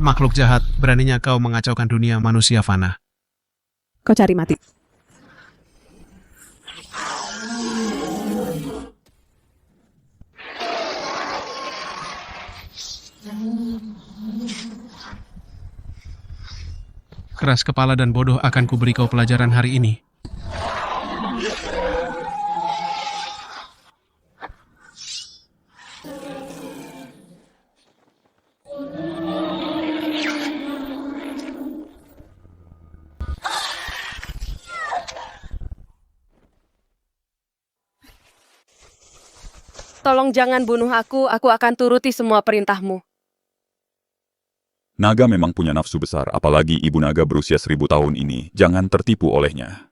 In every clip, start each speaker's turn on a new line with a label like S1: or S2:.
S1: Makhluk jahat, beraninya kau mengacaukan dunia manusia fana.
S2: Kau cari mati.
S1: Keras kepala dan bodoh akan kuberi kau pelajaran hari ini.
S3: Tolong jangan bunuh aku akan turuti semua perintahmu.
S4: Naga memang punya nafsu besar, apalagi ibu naga berusia 1000 tahun ini. Jangan tertipu olehnya.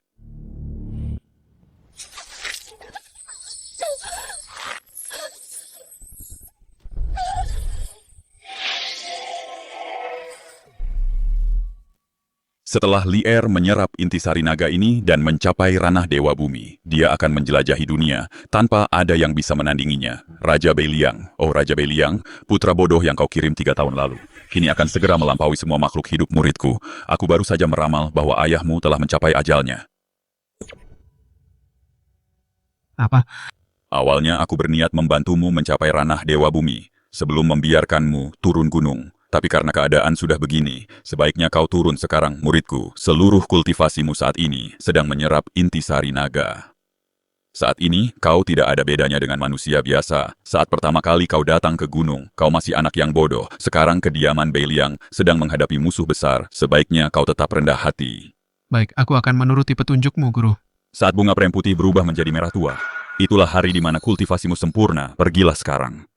S4: Setelah Lier menyerap intisari naga ini dan mencapai ranah Dewa Bumi, dia akan menjelajahi dunia tanpa ada yang bisa menandinginya. Raja Beiliang, oh Raja Beiliang, putra bodoh yang kau kirim 3 tahun lalu, kini akan segera melampaui semua makhluk hidup muridku. Aku baru saja meramal bahwa ayahmu telah mencapai ajalnya.
S1: Apa?
S4: Awalnya aku berniat membantumu mencapai ranah Dewa Bumi, sebelum membiarkanmu turun gunung. Tapi karena keadaan sudah begini, sebaiknya kau turun sekarang, muridku. Seluruh kultivasimu saat ini sedang menyerap intisari naga. Saat ini, kau tidak ada bedanya dengan manusia biasa. Saat pertama kali kau datang ke gunung, kau masih anak yang bodoh. Sekarang kediaman Beiliang sedang menghadapi musuh besar. Sebaiknya kau tetap rendah hati.
S1: Baik, aku akan menuruti petunjukmu, Guru.
S4: Saat bunga prem putih berubah menjadi merah tua, itulah hari di mana kultivasimu sempurna. Pergilah sekarang.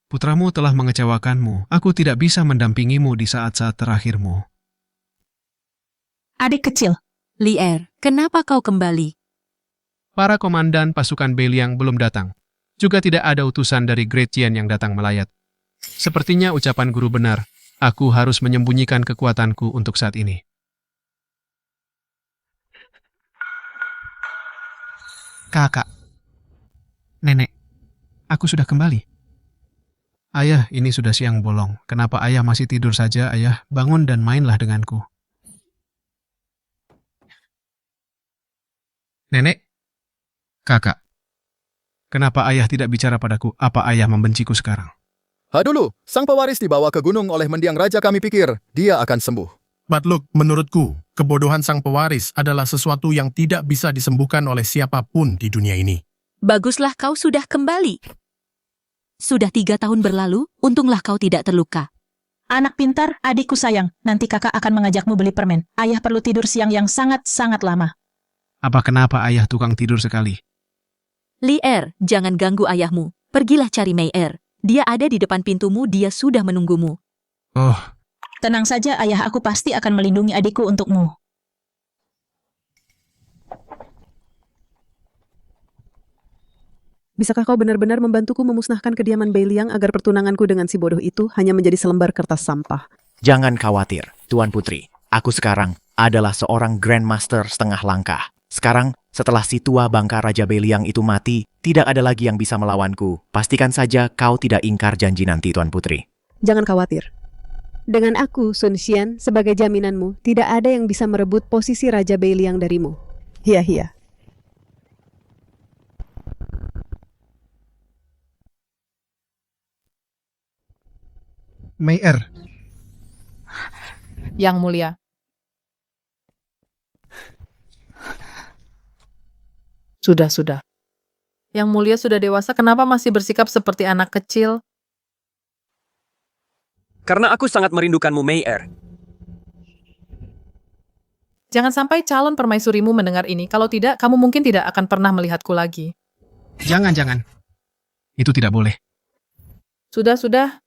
S1: Putramu telah mengecewakanmu. Aku tidak bisa mendampingimu di saat-saat terakhirmu.
S5: Adik kecil,
S6: Lier, kenapa kau kembali?
S1: Para komandan pasukan Beiliang belum datang. Juga tidak ada utusan dari Great Qian yang datang melayat. Sepertinya ucapan guru benar. Aku harus menyembunyikan kekuatanku untuk saat ini. Kakak. Nenek. Aku sudah kembali. Ayah, ini sudah siang bolong. Kenapa ayah masih tidur saja, ayah? Bangun dan mainlah denganku. Nenek. Kakak. Kenapa ayah tidak bicara padaku? Apa ayah membenciku sekarang?
S7: Dulu, sang pewaris dibawa ke gunung oleh mendiang raja. Kami pikir dia akan sembuh.
S8: Batluk, menurutku, kebodohan sang pewaris adalah sesuatu yang tidak bisa disembuhkan oleh siapapun di dunia ini.
S6: Baguslah kau sudah kembali. Sudah 3 tahun berlalu, untunglah kau tidak terluka.
S5: anak pintar, adikku sayang, nanti kakak akan mengajakmu beli permen. Ayah perlu tidur siang yang sangat-sangat lama.
S1: Apa kenapa ayah tukang tidur sekali?
S6: Lier, jangan ganggu ayahmu. Pergilah cari Meier. Dia ada di depan pintumu, dia sudah menunggumu.
S1: Oh,
S5: Tenang saja ayah, aku pasti akan melindungi adikku untukmu.
S2: Bisakah kau benar-benar membantuku memusnahkan kediaman Beiliang agar pertunanganku dengan si bodoh itu hanya menjadi selembar kertas sampah?
S9: Jangan khawatir, Tuan Putri. Aku sekarang adalah seorang Grandmaster setengah langkah. Sekarang, setelah si tua bangka Raja Beiliang itu mati, tidak ada lagi yang bisa melawanku. Pastikan saja kau tidak ingkar janji nanti, Tuan Putri.
S2: Jangan khawatir. Dengan aku, Sun Xian, sebagai jaminanmu, tidak ada yang bisa merebut posisi Raja Beiliang darimu. Hia-hia.
S1: Meier.
S10: Yang mulia. Sudah. Yang mulia sudah dewasa, kenapa masih bersikap seperti anak kecil?
S11: Karena aku sangat merindukanmu, Meier.
S10: Jangan sampai calon permaisurimu mendengar ini. Kalau tidak, kamu mungkin tidak akan pernah melihatku lagi.
S1: Jangan. Itu tidak boleh.
S10: Sudah.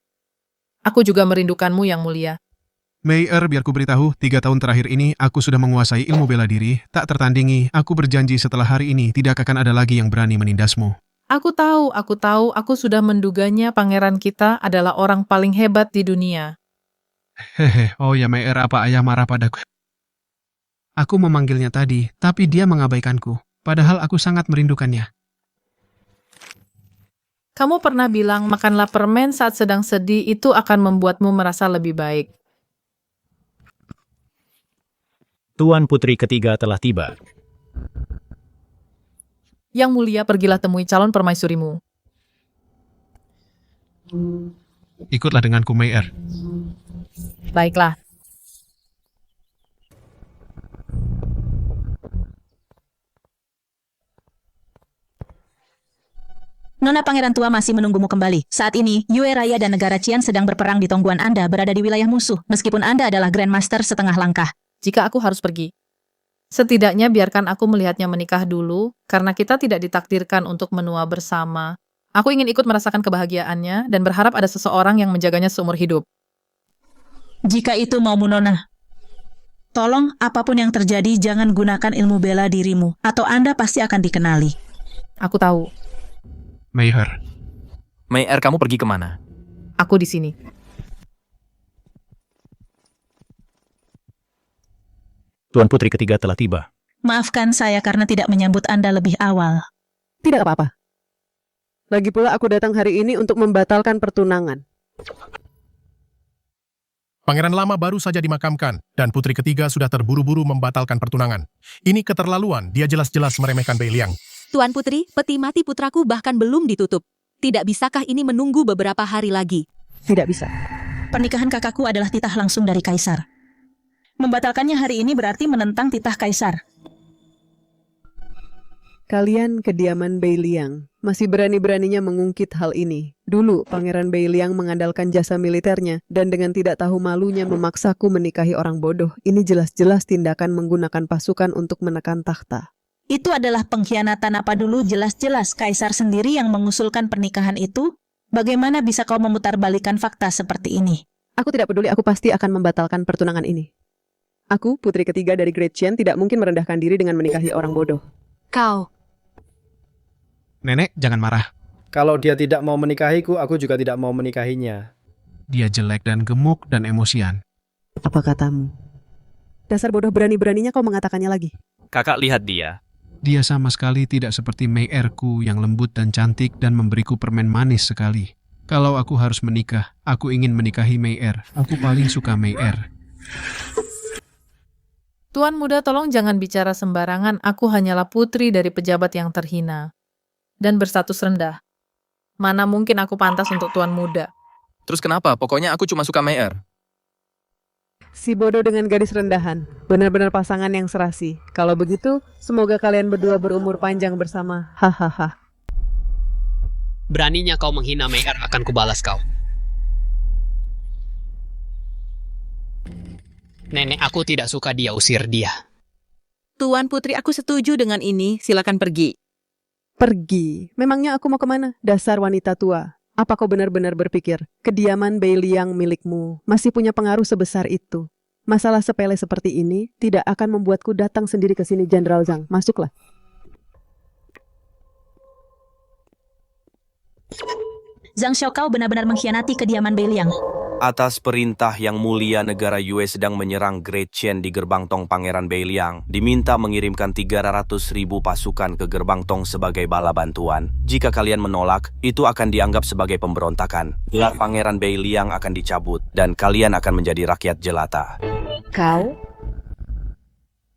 S10: Aku juga merindukanmu, Yang mulia.
S1: Meier, biar ku beritahu, 3 tahun terakhir ini aku sudah menguasai ilmu bela diri, tak tertandingi. Aku berjanji setelah hari ini tidak akan ada lagi yang berani menindasmu.
S10: Aku tahu, aku sudah menduganya pangeran kita adalah orang paling hebat di dunia.
S1: Hehe, oh ya Meier, apa ayah marah padaku? Aku memanggilnya tadi, tapi dia mengabaikanku. Padahal aku sangat merindukannya.
S10: Kamu pernah bilang makanlah permen saat sedang sedih itu akan membuatmu merasa lebih baik.
S12: Tuan Putri ketiga telah tiba.
S10: Yang mulia, pergilah temui calon permaisurimu.
S1: Ikutlah denganku, Mei-er.
S10: Baiklah.
S5: Nona Pangeran Tua masih menunggumu kembali. Saat ini, Yue Raya dan negara Qian sedang berperang di tongguan Anda berada di wilayah musuh, meskipun Anda adalah Grandmaster setengah langkah.
S10: Jika aku harus pergi, setidaknya biarkan aku melihatnya menikah dulu, karena kita tidak ditakdirkan untuk menua bersama. Aku ingin ikut merasakan kebahagiaannya dan berharap ada seseorang yang menjaganya seumur hidup.
S5: Jika itu maumu Nona. Tolong, apapun yang terjadi, jangan gunakan ilmu bela dirimu, atau Anda pasti akan dikenali.
S10: Aku tahu.
S1: Mei-er.
S12: Mei-er, kamu pergi kemana?
S10: Aku di sini.
S12: Tuan Putri ketiga telah tiba.
S5: Maafkan saya karena tidak menyambut Anda lebih awal.
S2: Tidak apa-apa. Lagi pula aku datang hari ini untuk membatalkan pertunangan.
S8: Pangeran lama baru saja dimakamkan, dan putri ketiga sudah terburu-buru membatalkan pertunangan. Ini keterlaluan, dia jelas-jelas meremehkan Bei Liang.
S6: Tuan Putri, peti mati putraku bahkan belum ditutup. Tidak bisakah ini menunggu beberapa hari lagi?
S2: Tidak bisa.
S5: Pernikahan kakakku adalah titah langsung dari Kaisar. Membatalkannya hari ini berarti menentang titah Kaisar.
S2: Kalian kediaman Bei Liang masih berani-beraninya mengungkit hal ini. Dulu, Pangeran Bei Liang mengandalkan jasa militernya dan dengan tidak tahu malunya memaksaku menikahi orang bodoh. Ini jelas-jelas tindakan menggunakan pasukan untuk menekan takhta.
S5: Itu adalah pengkhianatan apa dulu, jelas-jelas Kaisar sendiri yang mengusulkan pernikahan itu. Bagaimana bisa kau memutarbalikan fakta seperti ini?
S2: Aku tidak peduli, aku pasti akan membatalkan pertunangan ini. Aku, putri ketiga dari Great Qian, tidak mungkin merendahkan diri dengan menikahi orang bodoh.
S6: Kau.
S1: Nenek, jangan marah.
S13: Kalau dia tidak mau menikahiku, aku juga tidak mau menikahinya.
S1: Dia jelek dan gemuk dan emosian.
S2: Apa katamu? Dasar bodoh, berani-beraninya kau mengatakannya lagi.
S12: Kakak lihat dia.
S1: Dia sama sekali tidak seperti Mei-erku yang lembut dan cantik dan memberiku permen manis sekali. Kalau aku harus menikah, aku ingin menikahi Mei-er. Aku paling suka Mei-er.
S10: Tuan muda, tolong jangan bicara sembarangan. Aku hanyalah putri dari pejabat yang terhina dan berstatus rendah. Mana mungkin aku pantas untuk tuan muda?
S12: Terus kenapa? Pokoknya aku cuma suka Mei-er.
S2: Si bodoh dengan gadis rendahan. Benar-benar pasangan yang serasi. Kalau begitu, semoga kalian berdua berumur panjang bersama. Hahaha.
S14: Beraninya kau menghina Mei-er, akan kubalas kau. Nenek, aku tidak suka dia, usir dia.
S15: Tuan Putri, aku setuju dengan ini. Silakan pergi.
S2: Pergi? Memangnya aku mau kemana? Dasar wanita tua. Apa kau benar-benar berpikir kediaman Bei Liang milikmu masih punya pengaruh sebesar itu? Masalah sepele seperti ini tidak akan membuatku datang sendiri ke sini, Jenderal Zhang. Masuklah.
S5: Zhang Xiaokao benar-benar mengkhianati kediaman Bei Liang.
S16: Atas perintah Yang Mulia negara Yue sedang menyerang Great Qian di gerbang tong Pangeran Bei Liang, diminta mengirimkan 300.000 pasukan ke gerbang tong sebagai bala bantuan. Jika kalian menolak, itu akan dianggap sebagai pemberontakan. Gelar Pangeran Bei Liang akan dicabut, dan kalian akan menjadi rakyat jelata.
S6: Kau?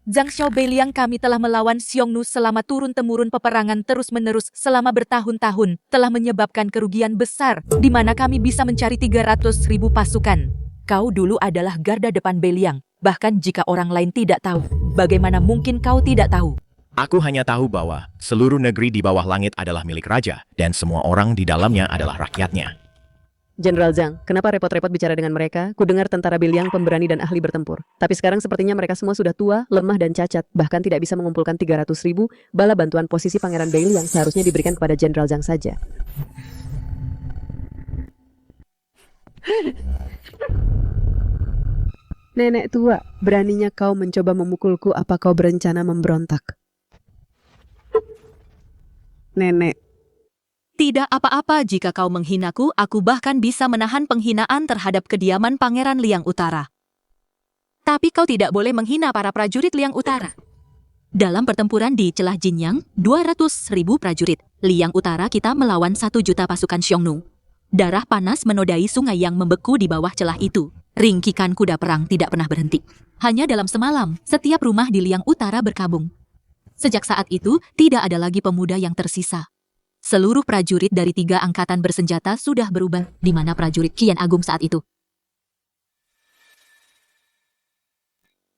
S6: Zhang Xiao Bei Liang, kami telah melawan Xiongnu selama turun-temurun peperangan terus-menerus selama bertahun-tahun, telah menyebabkan kerugian besar, di mana kami bisa mencari 300.000 pasukan. Kau dulu adalah garda depan Bei Liang, bahkan jika orang lain tidak tahu, bagaimana mungkin kau tidak tahu?
S9: Aku hanya tahu bahwa seluruh negeri di bawah langit adalah milik raja, dan semua orang di dalamnya adalah rakyatnya.
S2: Jenderal Zhang, kenapa repot-repot bicara dengan mereka? Kudengar tentara Bei Liang pemberani dan ahli bertempur. Tapi sekarang sepertinya mereka semua sudah tua, lemah dan cacat, bahkan tidak bisa mengumpulkan 300.000 bala bantuan. Posisi Pangeran Bei Liang seharusnya diberikan kepada Jenderal Zhang saja. Nenek tua, beraninya kau mencoba memukulku, apa kau berencana memberontak? Nenek.
S6: Tidak apa-apa jika kau menghinaku, aku bahkan bisa menahan penghinaan terhadap kediaman Pangeran Liang Utara. Tapi kau tidak boleh menghina para prajurit Liang Utara. Dalam pertempuran di celah Jinyang, 200.000 prajurit. Liang Utara kita melawan 1 juta pasukan Xiongnu. Darah panas menodai sungai yang membeku di bawah celah itu. Ringkikan kuda perang tidak pernah berhenti. Hanya dalam semalam, setiap rumah di Liang Utara berkabung. Sejak saat itu, tidak ada lagi pemuda yang tersisa. Seluruh prajurit dari 3 angkatan bersenjata sudah berubah, di mana prajurit Kian Agung saat itu.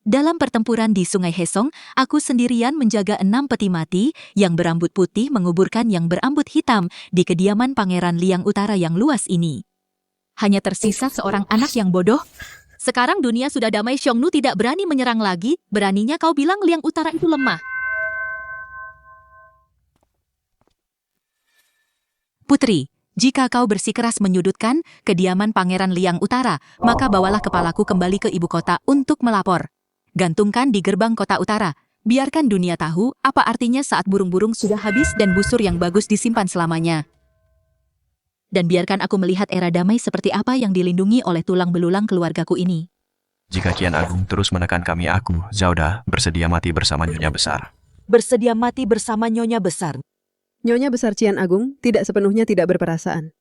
S6: Dalam pertempuran di Sungai Hesong, aku sendirian menjaga 6 peti mati yang berambut putih menguburkan yang berambut hitam di kediaman Pangeran Liang Utara yang luas ini. Hanya tersisa seorang anak yang bodoh. Sekarang dunia sudah damai, Xiongnu tidak berani menyerang lagi, beraninya kau bilang Liang Utara itu lemah. Putri, jika kau bersikeras menyudutkan kediaman Pangeran Liang Utara, maka bawalah kepalaku kembali ke ibu kota untuk melapor. Gantungkan di gerbang kota utara. Biarkan dunia tahu apa artinya saat burung-burung sudah habis dan busur yang bagus disimpan selamanya. Dan biarkan aku melihat era damai seperti apa yang dilindungi oleh tulang belulang keluargaku ini.
S9: Jika Kian Agung terus menekan kami, aku, Zauda, bersedia mati bersama Nyonya Besar.
S6: Bersedia mati bersama Nyonya Besar.
S2: Nyonya Besar Cian Agung tidak sepenuhnya tidak berperasaan.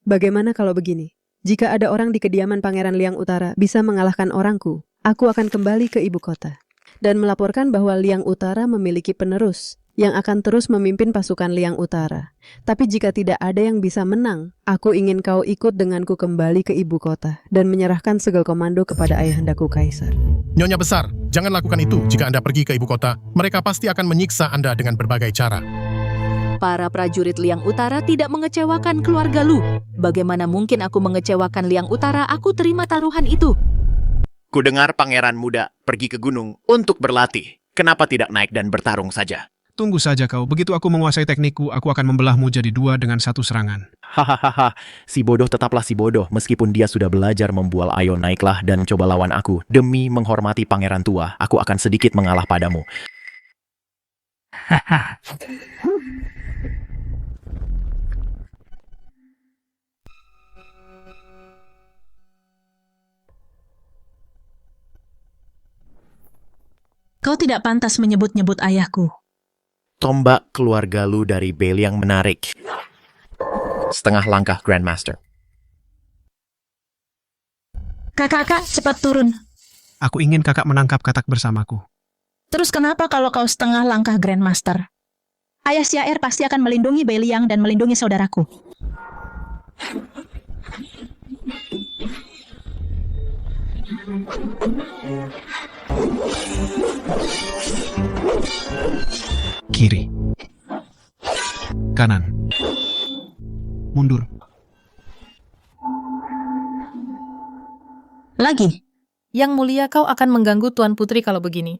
S2: Bagaimana kalau begini? Jika ada orang di kediaman Pangeran Liang Utara bisa mengalahkan orangku, aku akan kembali ke ibu kota dan melaporkan bahwa Liang Utara memiliki penerus yang akan terus memimpin pasukan Liang Utara. Tapi jika tidak ada yang bisa menang, aku ingin kau ikut denganku kembali ke ibu kota dan menyerahkan segel komando kepada ayahandaku Kaisar.
S8: Nyonya Besar, jangan lakukan itu jika Anda pergi ke ibu kota. Mereka pasti akan menyiksa Anda dengan berbagai cara.
S6: Para prajurit Liang Utara tidak mengecewakan keluarga Lu. Bagaimana mungkin aku mengecewakan Liang Utara? Aku terima taruhan itu.
S9: Kudengar pangeran muda pergi ke gunung untuk berlatih. Kenapa tidak naik dan bertarung saja?
S1: Tunggu saja kau, begitu aku menguasai teknikku, aku akan membelahmu jadi 2 dengan 1 serangan.
S9: Hahaha, si bodoh tetaplah si bodoh. Meskipun dia sudah belajar membual, ayo naiklah dan coba lawan aku. Demi menghormati pangeran tua, aku akan sedikit mengalah padamu.
S5: Kau tidak pantas menyebut-nyebut ayahku.
S9: Tombak keluarga Lu dari Beiliang menarik. Setengah langkah Grandmaster.
S5: Kakak, cepat turun.
S1: Aku ingin kakak menangkap katak bersamaku.
S5: Terus kenapa kalau kau setengah langkah Grandmaster? Ayah Xiaer pasti akan melindungi Beiliang dan melindungi saudaraku.
S1: Kiri. Kanan. Mundur.
S10: Lagi. Yang mulia, kau akan mengganggu Tuan Putri kalau begini.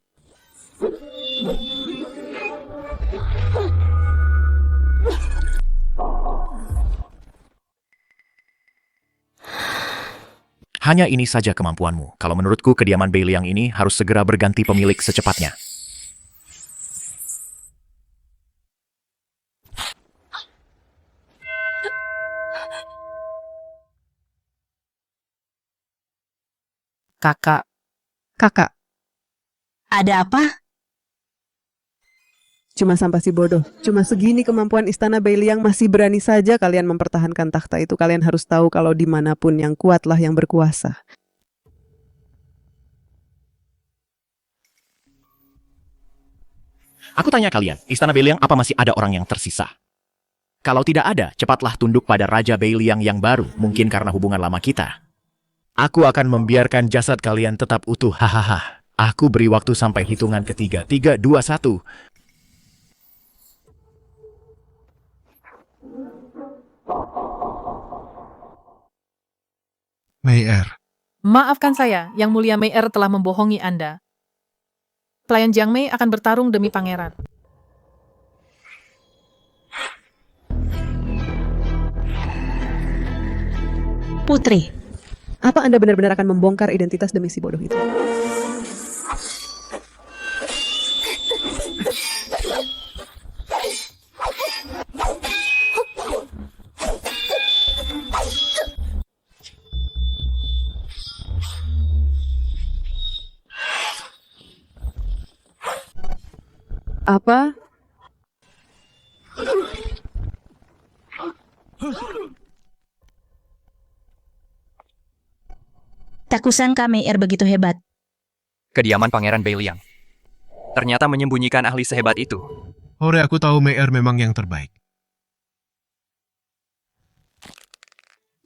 S9: Hanya ini saja kemampuanmu. Kalau menurutku, kediaman Beiliang ini harus segera berganti pemilik secepatnya.
S10: Kakak.
S2: Kakak,
S5: Ada apa?
S2: cuma sampah si bodoh. Cuma segini kemampuan istana Beiliang, masih berani saja kalian mempertahankan takhta itu. Kalian harus tahu kalau dimanapun yang kuatlah yang berkuasa.
S9: Aku tanya kalian, istana Beiliang apa masih ada orang yang tersisa? Kalau tidak ada, cepatlah tunduk pada Raja Beiliang yang baru, mungkin karena hubungan lama kita. Aku akan membiarkan jasad kalian tetap utuh, hahaha. Aku beri waktu sampai hitungan ketiga. 3, 2, 1.
S1: Mei-er.
S10: Maafkan saya, Yang Mulia Mei-er telah membohongi Anda. Pelayan Jiang Mei akan bertarung demi pangeran.
S5: Putri.
S2: Apa Anda benar-benar akan membongkar identitas demi si bodoh itu? Apa?
S5: Tak kusangka Mei begitu hebat.
S12: Kediaman Pangeran Beiliang. Ternyata menyembunyikan ahli sehebat itu.
S1: Hore, aku tahu Mei memang yang terbaik.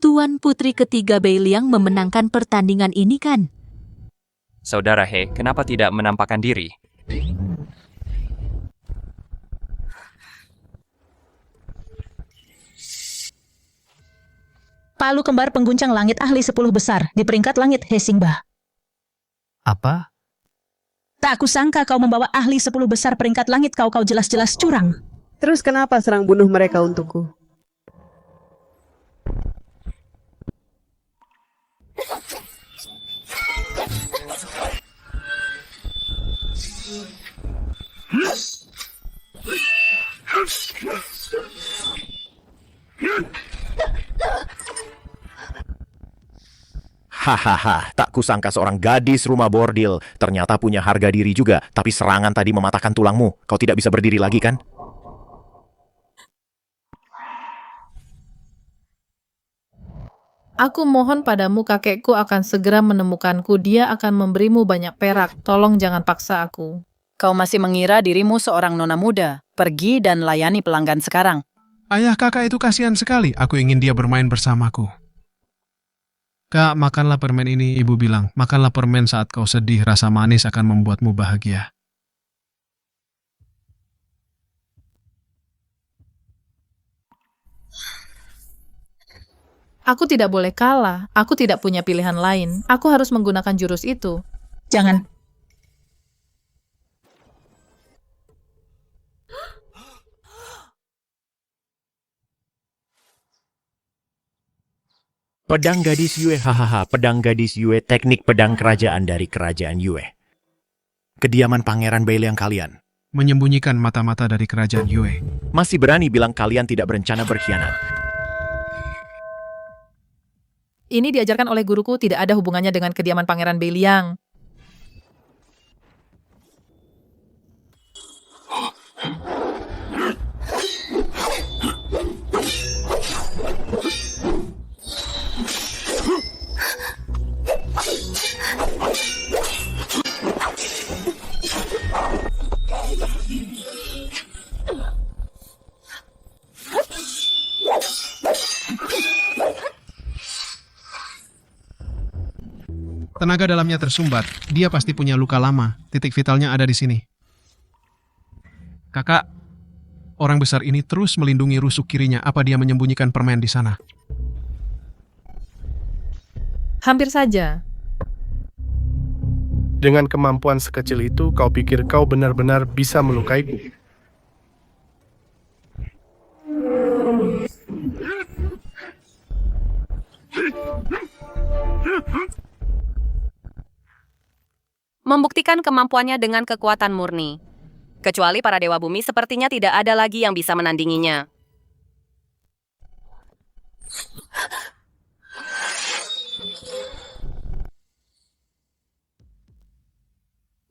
S6: Tuan Putri ketiga Beiliang memenangkan pertandingan ini kan?
S12: Saudara He, kenapa tidak menampakkan diri?
S5: Palu kembar pengguncang langit ahli 10 besar di peringkat langit Hesingba.
S12: Apa?
S5: Tak kusangka kau membawa ahli 10 besar peringkat langit kau jelas-jelas curang.
S2: Terus kenapa serang bunuh mereka untukku?
S9: Hahaha, tak kusangka seorang gadis rumah bordil ternyata punya harga diri juga, tapi serangan tadi mematahkan tulangmu. Kau tidak bisa berdiri lagi kan?
S10: Aku mohon padamu, kakekku akan segera menemukanku. Dia akan memberimu banyak perak. Tolong jangan paksa aku.
S15: Kau masih mengira dirimu seorang nona muda. Pergi dan layani pelanggan sekarang.
S1: Ayah kakak itu kasihan sekali. Aku ingin dia bermain bersamaku. Kak, makanlah permen ini, ibu bilang. Makanlah permen saat kau sedih, rasa manis akan membuatmu bahagia.
S10: Aku tidak boleh kalah. Aku tidak punya pilihan lain. Aku harus menggunakan jurus itu.
S5: Jangan.
S9: Pedang gadis Yue, hahaha, pedang gadis Yue, teknik pedang kerajaan dari kerajaan Yue. Kediaman Pangeran Beiliang kalian.
S1: Menyembunyikan mata-mata dari kerajaan Yue.
S9: Masih berani bilang kalian tidak berencana berkhianat.
S10: Ini diajarkan oleh guruku, tidak ada hubungannya dengan kediaman Pangeran Beiliang.
S1: Tenaga dalamnya tersumbat. Dia pasti punya luka lama. Titik vitalnya ada di sini. Kakak, orang besar ini terus melindungi rusuk kirinya. Apa dia menyembunyikan permen di sana?
S10: Hampir saja.
S8: Dengan kemampuan sekecil itu, kau pikir kau benar-benar bisa melukaiku?
S3: Membuktikan kemampuannya dengan kekuatan murni. Kecuali para dewa bumi, sepertinya tidak ada lagi yang bisa menandinginya.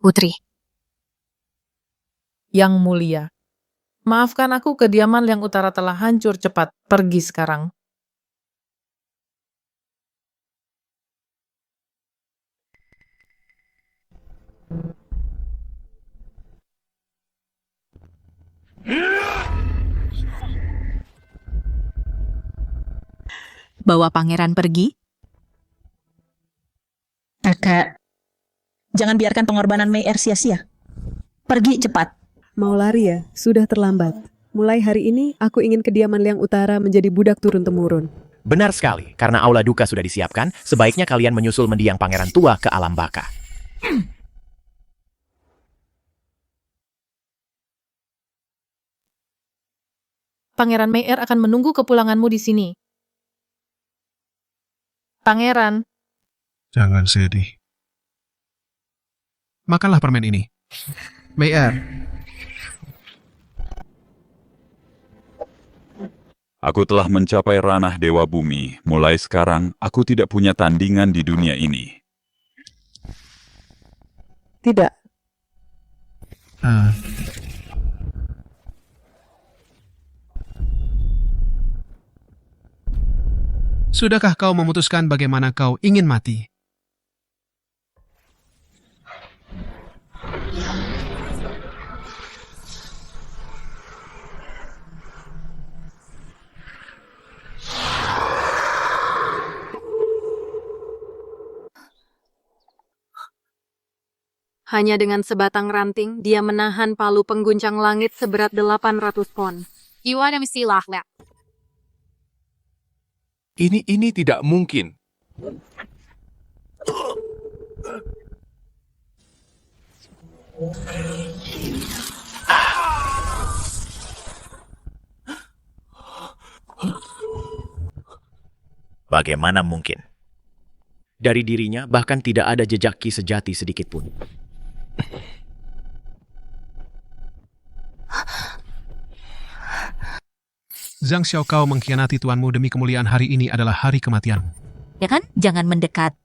S10: Putri. Yang mulia. Maafkan aku, kediaman Liang Utara telah hancur cepat. Pergi sekarang.
S6: Bawa pangeran pergi?
S5: Kakak, jangan biarkan pengorbanan Mei sia-sia. Pergi cepat.
S2: Mau lari ya? Sudah terlambat. Mulai hari ini, aku ingin kediaman Liang Utara menjadi budak turun-temurun.
S9: Benar sekali, karena aula duka sudah disiapkan, sebaiknya kalian menyusul mendiang pangeran tua ke alam baka.
S10: Pangeran Mei akan menunggu kepulanganmu di sini. Pangeran.
S1: Jangan sedih. Makanlah permen ini. Mei.
S4: Aku telah mencapai ranah Dewa Bumi. Mulai sekarang, aku tidak punya tandingan di dunia ini.
S2: Tidak.
S1: Sudahkah kau memutuskan bagaimana kau ingin mati?
S17: Hanya dengan sebatang ranting, dia menahan palu pengguncang langit seberat 800 pon.
S18: Ini tidak mungkin.
S9: Bagaimana mungkin? Dari dirinya bahkan tidak ada jejak ki sejati sedikit pun.
S1: Zhang Xiaokao mengkhianati tuanmu demi kemuliaan hari ini adalah hari kematian.
S5: Ya kan? Jangan mendekat.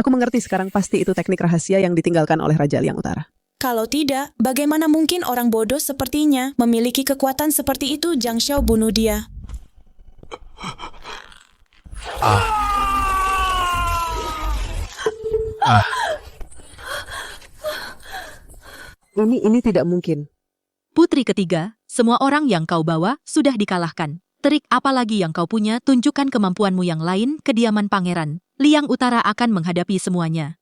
S2: Aku mengerti sekarang pasti itu teknik rahasia yang ditinggalkan oleh Raja Liang Utara.
S19: Kalau tidak, bagaimana mungkin orang bodoh sepertinya memiliki kekuatan seperti itu? Zhang Xiao bunuh dia.
S2: Ini tidak mungkin.
S6: Putri ketiga, semua orang yang kau bawa sudah dikalahkan. Trik apa lagi yang kau punya, tunjukkan kemampuanmu yang lain, kediaman pangeran. Liang Utara akan menghadapi semuanya.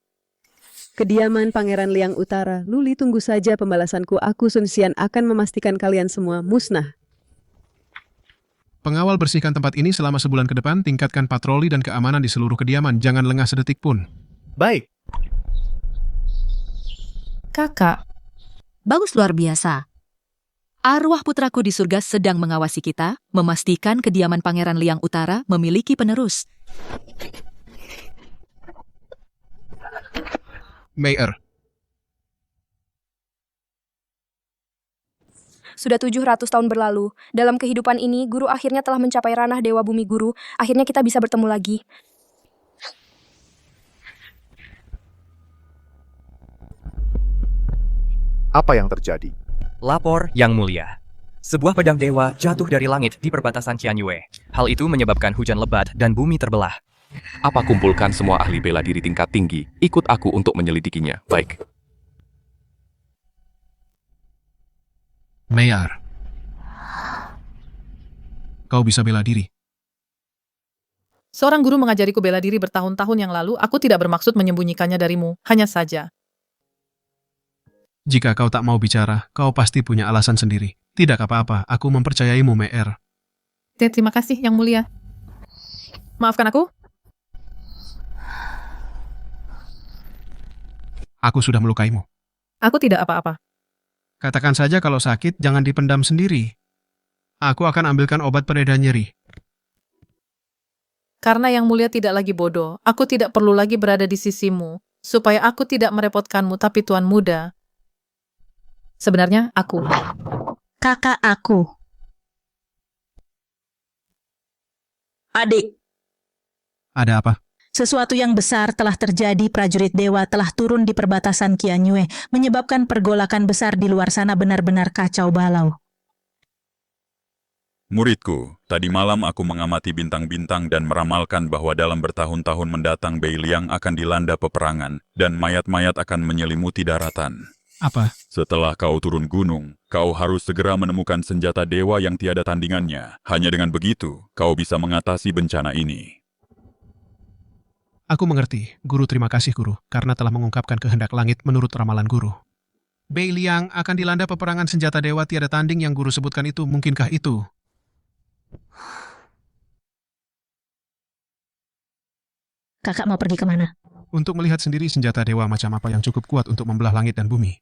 S2: Kediaman Pangeran Liang Utara, Luli tunggu saja pembalasanku. Aku Sun Xian akan memastikan kalian semua musnah.
S1: Pengawal bersihkan tempat ini selama sebulan ke depan, tingkatkan patroli dan keamanan di seluruh kediaman, jangan lengah sedetik pun.
S7: Baik.
S10: Kakak.
S6: Bagus luar biasa. Arwah putraku di surga sedang mengawasi kita, memastikan kediaman Pangeran Liang Utara memiliki penerus.
S1: Mayer.
S20: Sudah 700 tahun berlalu. Dalam kehidupan ini, guru akhirnya telah mencapai ranah Dewa Bumi Guru. Akhirnya kita bisa bertemu lagi.
S18: Apa yang terjadi?
S12: Lapor Yang Mulia. Sebuah pedang dewa jatuh dari langit di perbatasan Qianyue. Hal itu menyebabkan hujan lebat dan bumi terbelah.
S18: Apa kumpulkan semua ahli bela diri tingkat tinggi, ikut aku untuk menyelidikinya. Baik.
S1: Mayer. Kau bisa bela diri.
S10: Seorang guru mengajariku bela diri bertahun-tahun yang lalu, aku tidak bermaksud menyembunyikannya darimu, hanya saja.
S1: Jika kau tak mau bicara, kau pasti punya alasan sendiri. Tidak apa-apa, aku mempercayaimu, Mayer.
S10: Terima kasih, Yang Mulia. Maafkan aku.
S1: Aku sudah melukaimu.
S10: Aku tidak apa-apa.
S1: Katakan saja kalau sakit, jangan dipendam sendiri. Aku akan ambilkan obat pereda nyeri.
S10: Karena Yang Mulia tidak lagi bodoh, aku tidak perlu lagi berada di sisimu, supaya aku tidak merepotkanmu, tapi Tuan Muda. Sebenarnya aku.
S5: Kakak aku. Adik.
S1: Ada apa?
S5: Sesuatu yang besar telah terjadi, prajurit dewa telah turun di perbatasan Qianyue, menyebabkan pergolakan besar di luar sana, benar-benar kacau balau.
S4: Muridku, tadi malam aku mengamati bintang-bintang dan meramalkan bahwa dalam bertahun-tahun mendatang Beiliang akan dilanda peperangan dan mayat-mayat akan menyelimuti daratan.
S1: Apa?
S4: Setelah kau turun gunung, kau harus segera menemukan senjata dewa yang tiada tandingannya. Hanya dengan begitu, kau bisa mengatasi bencana ini.
S1: Aku mengerti. Guru, terima kasih Guru, karena telah mengungkapkan kehendak langit menurut ramalan Guru. Beiliang akan dilanda peperangan senjata dewa tiada tanding yang Guru sebutkan itu. Mungkinkah itu?
S5: Kakak mau pergi kemana?
S1: Untuk melihat sendiri senjata dewa macam apa yang cukup kuat untuk membelah langit dan bumi.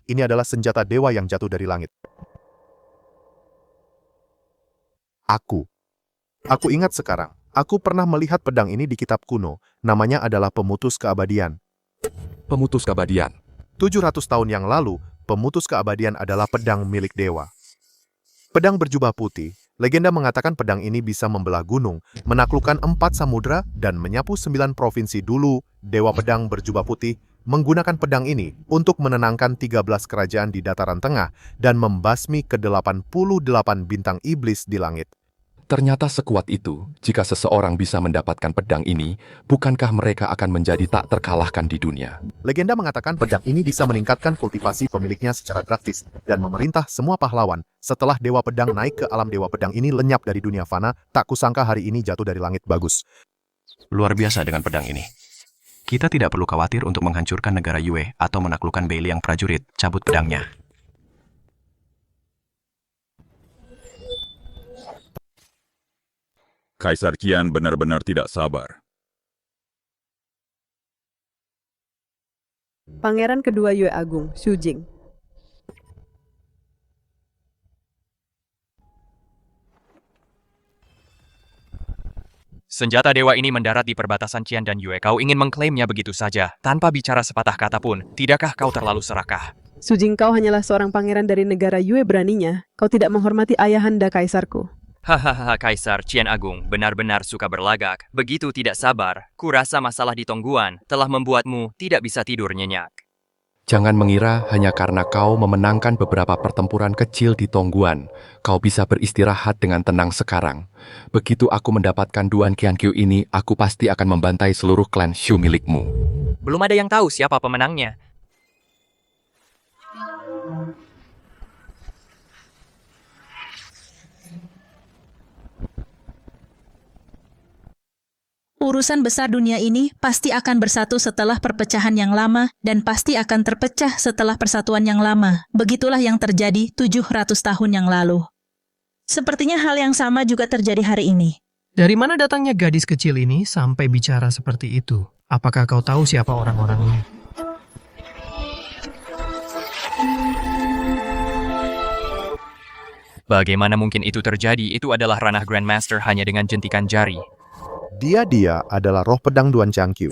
S18: Ini adalah senjata dewa yang jatuh dari langit. Aku ingat sekarang. Aku pernah melihat pedang ini di kitab kuno. Namanya adalah Pemutus Keabadian. Pemutus Keabadian. 700 tahun yang lalu, Pemutus Keabadian adalah pedang milik dewa. Pedang berjubah putih, Legenda mengatakan pedang ini bisa membelah gunung, menaklukkan 4 samudra, dan menyapu 9 provinsi. Dulu, Dewa Pedang berjubah putih menggunakan pedang ini untuk menenangkan 13 kerajaan di dataran tengah dan membasmi ke-88 bintang iblis di langit.
S21: Ternyata sekuat itu, jika seseorang bisa mendapatkan pedang ini, bukankah mereka akan menjadi tak terkalahkan di dunia?
S18: Legenda mengatakan pedang ini bisa meningkatkan kultivasi pemiliknya secara drastis dan memerintah semua pahlawan. Setelah Dewa Pedang naik ke alam, Dewa Pedang ini lenyap dari dunia fana. Tak kusangka hari ini jatuh dari langit. Bagus.
S9: Luar biasa dengan pedang ini. Kita tidak perlu khawatir untuk menghancurkan negara Yue atau menaklukkan Beiliang prajurit. Cabut pedangnya.
S4: Kaisar Qian benar-benar tidak sabar.
S2: Pangeran kedua Yue Agung, Xu Jing.
S12: Senjata dewa ini mendarat di perbatasan Qian dan Yue. Kau ingin mengklaimnya begitu saja, tanpa bicara sepatah kata pun. Tidakkah kau terlalu serakah?
S2: Xu Jing, kau hanyalah seorang pangeran dari negara Yue. Beraninya kau tidak menghormati ayahanda kaisarku.
S12: Hahaha, Kaisar Qian Agung benar-benar suka berlagak. Begitu tidak sabar, kurasa masalah di Tongguan telah membuatmu tidak bisa tidur nyenyak.
S21: Jangan mengira hanya karena kau memenangkan beberapa pertempuran kecil di Tongguan, kau bisa beristirahat dengan tenang sekarang. Begitu aku mendapatkan Duan Qianqiu ini, aku pasti akan membantai seluruh klan Shu milikmu.
S12: Belum ada yang tahu siapa pemenangnya.
S5: Urusan besar dunia ini pasti akan bersatu setelah perpecahan yang lama dan pasti akan terpecah setelah persatuan yang lama. Begitulah yang terjadi 700 tahun yang lalu. Sepertinya hal yang sama juga terjadi hari ini.
S14: Dari mana datangnya gadis kecil ini sampai bicara seperti itu? Apakah kau tahu siapa orang-orang ini?
S12: Bagaimana mungkin itu terjadi? Itu adalah ranah Grandmaster hanya dengan jentikan jari.
S18: Dia adalah roh pedang Duan Qianqiu.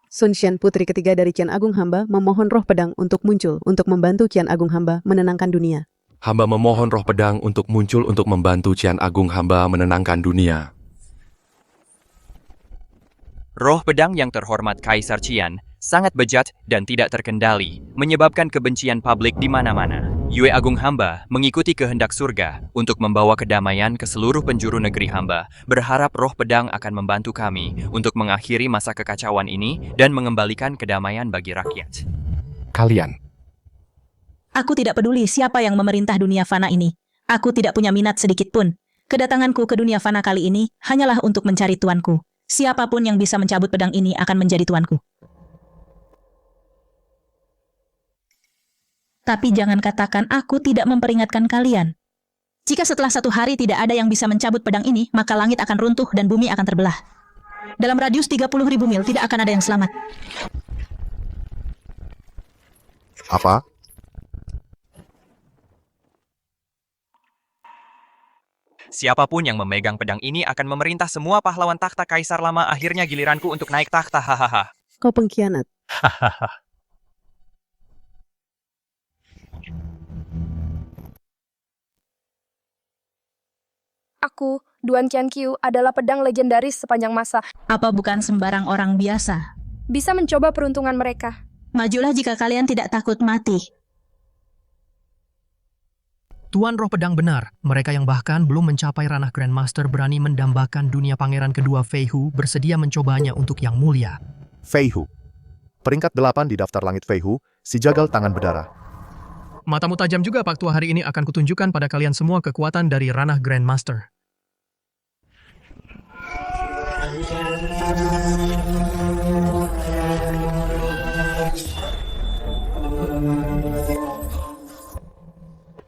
S2: Sun Xian, putri ketiga dari Qian Agung Hamba, memohon roh pedang untuk muncul untuk membantu Qian Agung Hamba menenangkan dunia.
S21: Hamba memohon roh pedang untuk muncul untuk membantu Qian Agung Hamba menenangkan dunia.
S12: Roh pedang yang terhormat Kaisar Qian sangat bejat dan tidak terkendali, menyebabkan kebencian publik di mana-mana. Yue Agung Hamba mengikuti kehendak surga untuk membawa kedamaian ke seluruh penjuru negeri hamba, berharap roh pedang akan membantu kami untuk mengakhiri masa kekacauan ini dan mengembalikan kedamaian bagi rakyat.
S21: Kalian.
S5: Aku tidak peduli siapa yang memerintah dunia fana ini. Aku tidak punya minat sedikit pun. Kedatanganku ke dunia fana kali ini hanyalah untuk mencari tuanku. Siapapun yang bisa mencabut pedang ini akan menjadi tuanku. Tapi jangan katakan aku tidak memperingatkan kalian. Jika setelah 1 hari tidak ada yang bisa mencabut pedang ini, maka langit akan runtuh dan bumi akan terbelah. Dalam radius 30.000 mil tidak akan ada yang selamat.
S18: Apa?
S12: Siapapun yang memegang pedang ini akan memerintah semua pahlawan takhta Kaisar Lama. Akhirnya giliranku untuk naik takhta. Hahaha.
S2: Kau pengkhianat.
S12: Hahaha.
S20: Aku, Duan Qianqiu, adalah pedang legendaris sepanjang masa.
S5: Apa bukan sembarang orang biasa?
S20: Bisa mencoba peruntungan mereka.
S5: Majulah jika kalian tidak takut mati.
S14: Tuan roh pedang benar. Mereka yang bahkan belum mencapai ranah Grandmaster berani mendambakan dunia pangeran kedua Fei Hu bersedia mencobanya untuk yang mulia.
S18: Fei Hu. Peringkat 8 di daftar langit Fei Hu, si jagal tangan berdarah.
S14: Matamu tajam juga, Pak Tua. Hari ini akan kutunjukkan pada kalian semua kekuatan dari ranah Grandmaster.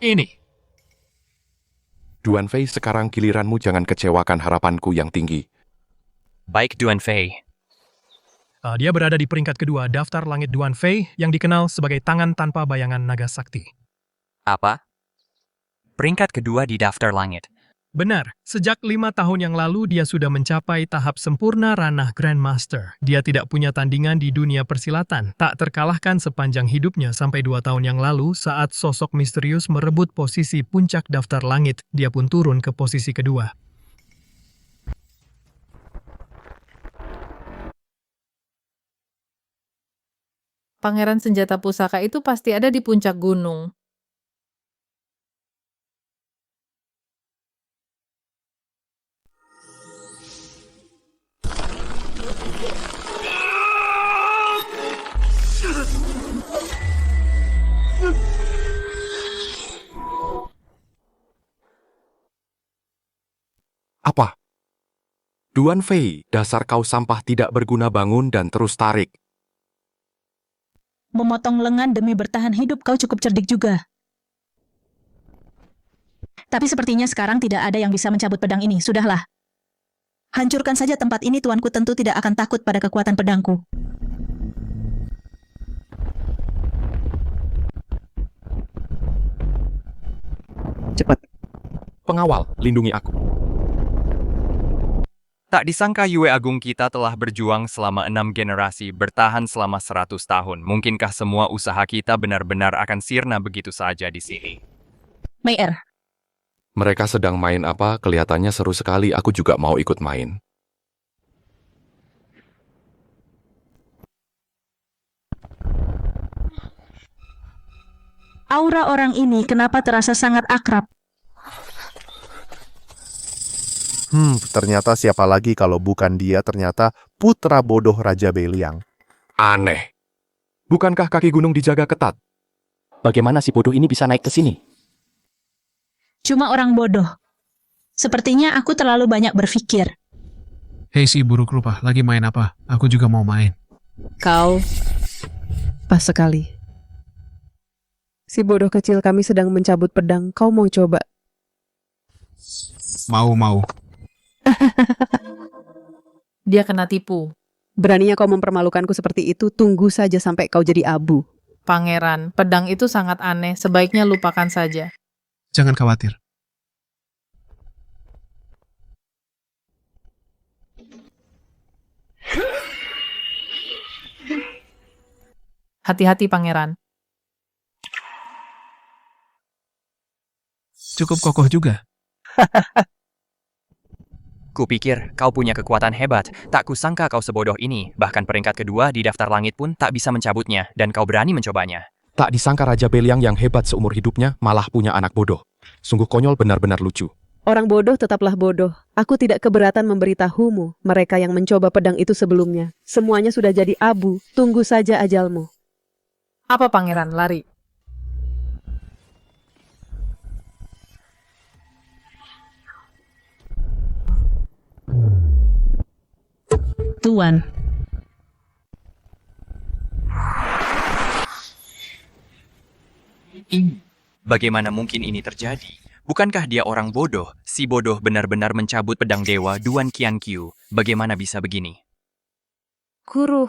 S14: Ini.
S21: Duan Fei, sekarang giliranmu, jangan kecewakan harapanku yang tinggi.
S12: Baik, Duan Fei.
S14: Dia berada di peringkat kedua daftar langit Duan Fei yang dikenal sebagai tangan tanpa bayangan naga sakti.
S12: Apa? Peringkat kedua di daftar langit.
S14: Benar, sejak 5 tahun yang lalu dia sudah mencapai tahap sempurna ranah Grandmaster. Dia tidak punya tandingan di dunia persilatan, tak terkalahkan sepanjang hidupnya sampai 2 tahun yang lalu saat sosok misterius merebut posisi puncak daftar langit, dia pun turun ke posisi kedua.
S10: Pangeran senjata pusaka itu pasti ada di puncak gunung.
S21: Apa? Duan Fei, dasar kau sampah tidak berguna, bangun dan terus tarik.
S5: Memotong lengan demi bertahan hidup, kau cukup cerdik juga. Tapi sepertinya sekarang tidak ada yang bisa mencabut pedang ini, sudahlah. Hancurkan saja tempat ini, tuanku tentu tidak akan takut pada kekuatan pedangku.
S9: Cepat.
S21: Pengawal, lindungi aku.
S12: Tak disangka Yue Agung kita telah berjuang selama 6 generasi, bertahan selama 100 tahun. Mungkinkah semua usaha kita benar-benar akan sirna begitu saja di sini?
S5: Mei Er.
S21: Mereka sedang main apa? Kelihatannya seru sekali, aku juga mau ikut main.
S5: Aura orang ini kenapa terasa sangat akrab?
S18: Ternyata siapa lagi kalau bukan dia, ternyata putra bodoh Raja Beiliang.
S21: Aneh. Bukankah kaki gunung dijaga ketat?
S9: Bagaimana si bodoh ini bisa naik ke sini?
S5: Cuma orang bodoh. Sepertinya aku terlalu banyak berpikir.
S1: Hei si buruk rupa, lagi main apa? Aku juga mau main.
S2: Kau pas sekali. Si bodoh kecil kami sedang mencabut pedang, kau mau coba?
S1: Mau.
S10: Dia kena tipu.
S2: Beraninya kau mempermalukanku seperti itu, tunggu saja sampai kau jadi abu.
S10: Pangeran, pedang itu sangat aneh, sebaiknya lupakan saja.
S1: Jangan khawatir.
S10: Hati-hati, Pangeran.
S1: Cukup kokoh juga.
S12: Kupikir kau punya kekuatan hebat, tak kusangka kau sebodoh ini, bahkan peringkat kedua di daftar langit pun tak bisa mencabutnya, dan kau berani mencobanya.
S21: Tak disangka Raja Beiliang yang hebat seumur hidupnya malah punya anak bodoh. Sungguh konyol, benar-benar lucu.
S2: Orang bodoh tetaplah bodoh. Aku tidak keberatan memberitahumu, mereka yang mencoba pedang itu sebelumnya. Semuanya sudah jadi abu, tunggu saja ajalmu.
S10: Apa Pangeran, lari?
S5: Tuan.
S12: Bagaimana mungkin ini terjadi? Bukankah dia orang bodoh? Si bodoh benar-benar mencabut pedang dewa Duan Qianqiu. Bagaimana bisa begini?
S20: Guru.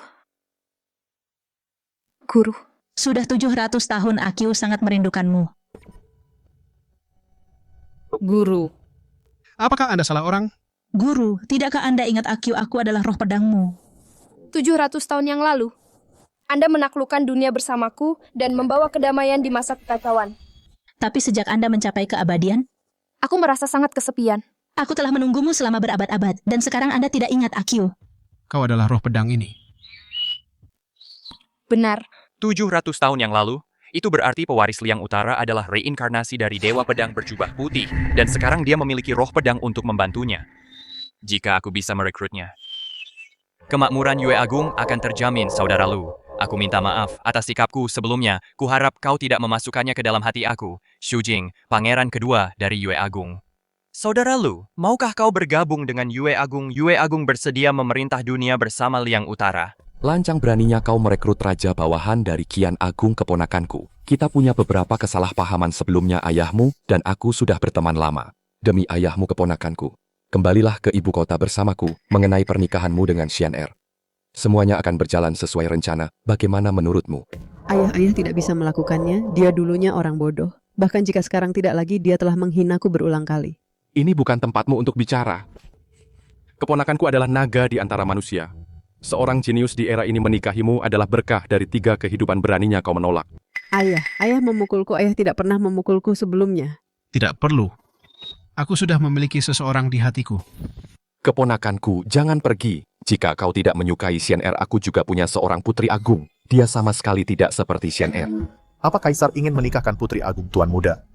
S5: Sudah 700 tahun Akiu sangat merindukanmu.
S10: Guru.
S1: Apakah Anda salah orang?
S5: Guru, tidakkah Anda ingat Akiu, aku adalah roh pedangmu?
S20: 700 tahun yang lalu, Anda menaklukkan dunia bersamaku dan membawa kedamaian di masa kekacauan.
S5: Tapi sejak Anda mencapai keabadian,
S20: aku merasa sangat kesepian.
S5: Aku telah menunggumu selama berabad-abad, dan sekarang Anda tidak ingat Akiu.
S1: Kau adalah roh pedang ini.
S20: Benar.
S12: 700 tahun yang lalu, itu berarti pewaris Liang Utara adalah reinkarnasi dari Dewa Pedang berjubah putih, dan sekarang dia memiliki roh pedang untuk membantunya. Jika aku bisa merekrutnya. Kemakmuran Yue Agung akan terjamin, Saudara Lu. Aku minta maaf atas sikapku sebelumnya. Kuharap kau tidak memasukkannya ke dalam hati aku. Xu Jing, pangeran kedua dari Yue Agung. Saudara Lu, maukah kau bergabung dengan Yue Agung? Yue Agung bersedia memerintah dunia bersama Liang Utara.
S21: Lancang beraninya kau merekrut raja bawahan dari Kian Agung, keponakanku. Kita punya beberapa kesalahpahaman sebelumnya, ayahmu dan aku sudah berteman lama. Demi ayahmu, keponakanku, kembalilah ke ibu kota bersamaku mengenai pernikahanmu dengan Xian Er. Semuanya akan berjalan sesuai rencana. Bagaimana menurutmu?
S2: Ayah tidak bisa melakukannya, dia dulunya orang bodoh. Bahkan jika sekarang tidak lagi, dia telah menghinaku berulang kali.
S21: Ini bukan tempatmu untuk bicara. Keponakanku adalah naga di antara manusia. Seorang jenius di era ini menikahimu adalah berkah dari 3 kehidupan beraninya kau menolak.
S2: Ayah memukulku, ayah tidak pernah memukulku sebelumnya.
S1: Tidak perlu. Aku sudah memiliki seseorang di hatiku.
S21: Keponakanku, jangan pergi. Jika kau tidak menyukai Xian Er, aku juga punya seorang putri agung. Dia sama sekali tidak seperti Xian Er.
S18: Apa Kaisar ingin menikahkan Putri Agung Tuan Muda?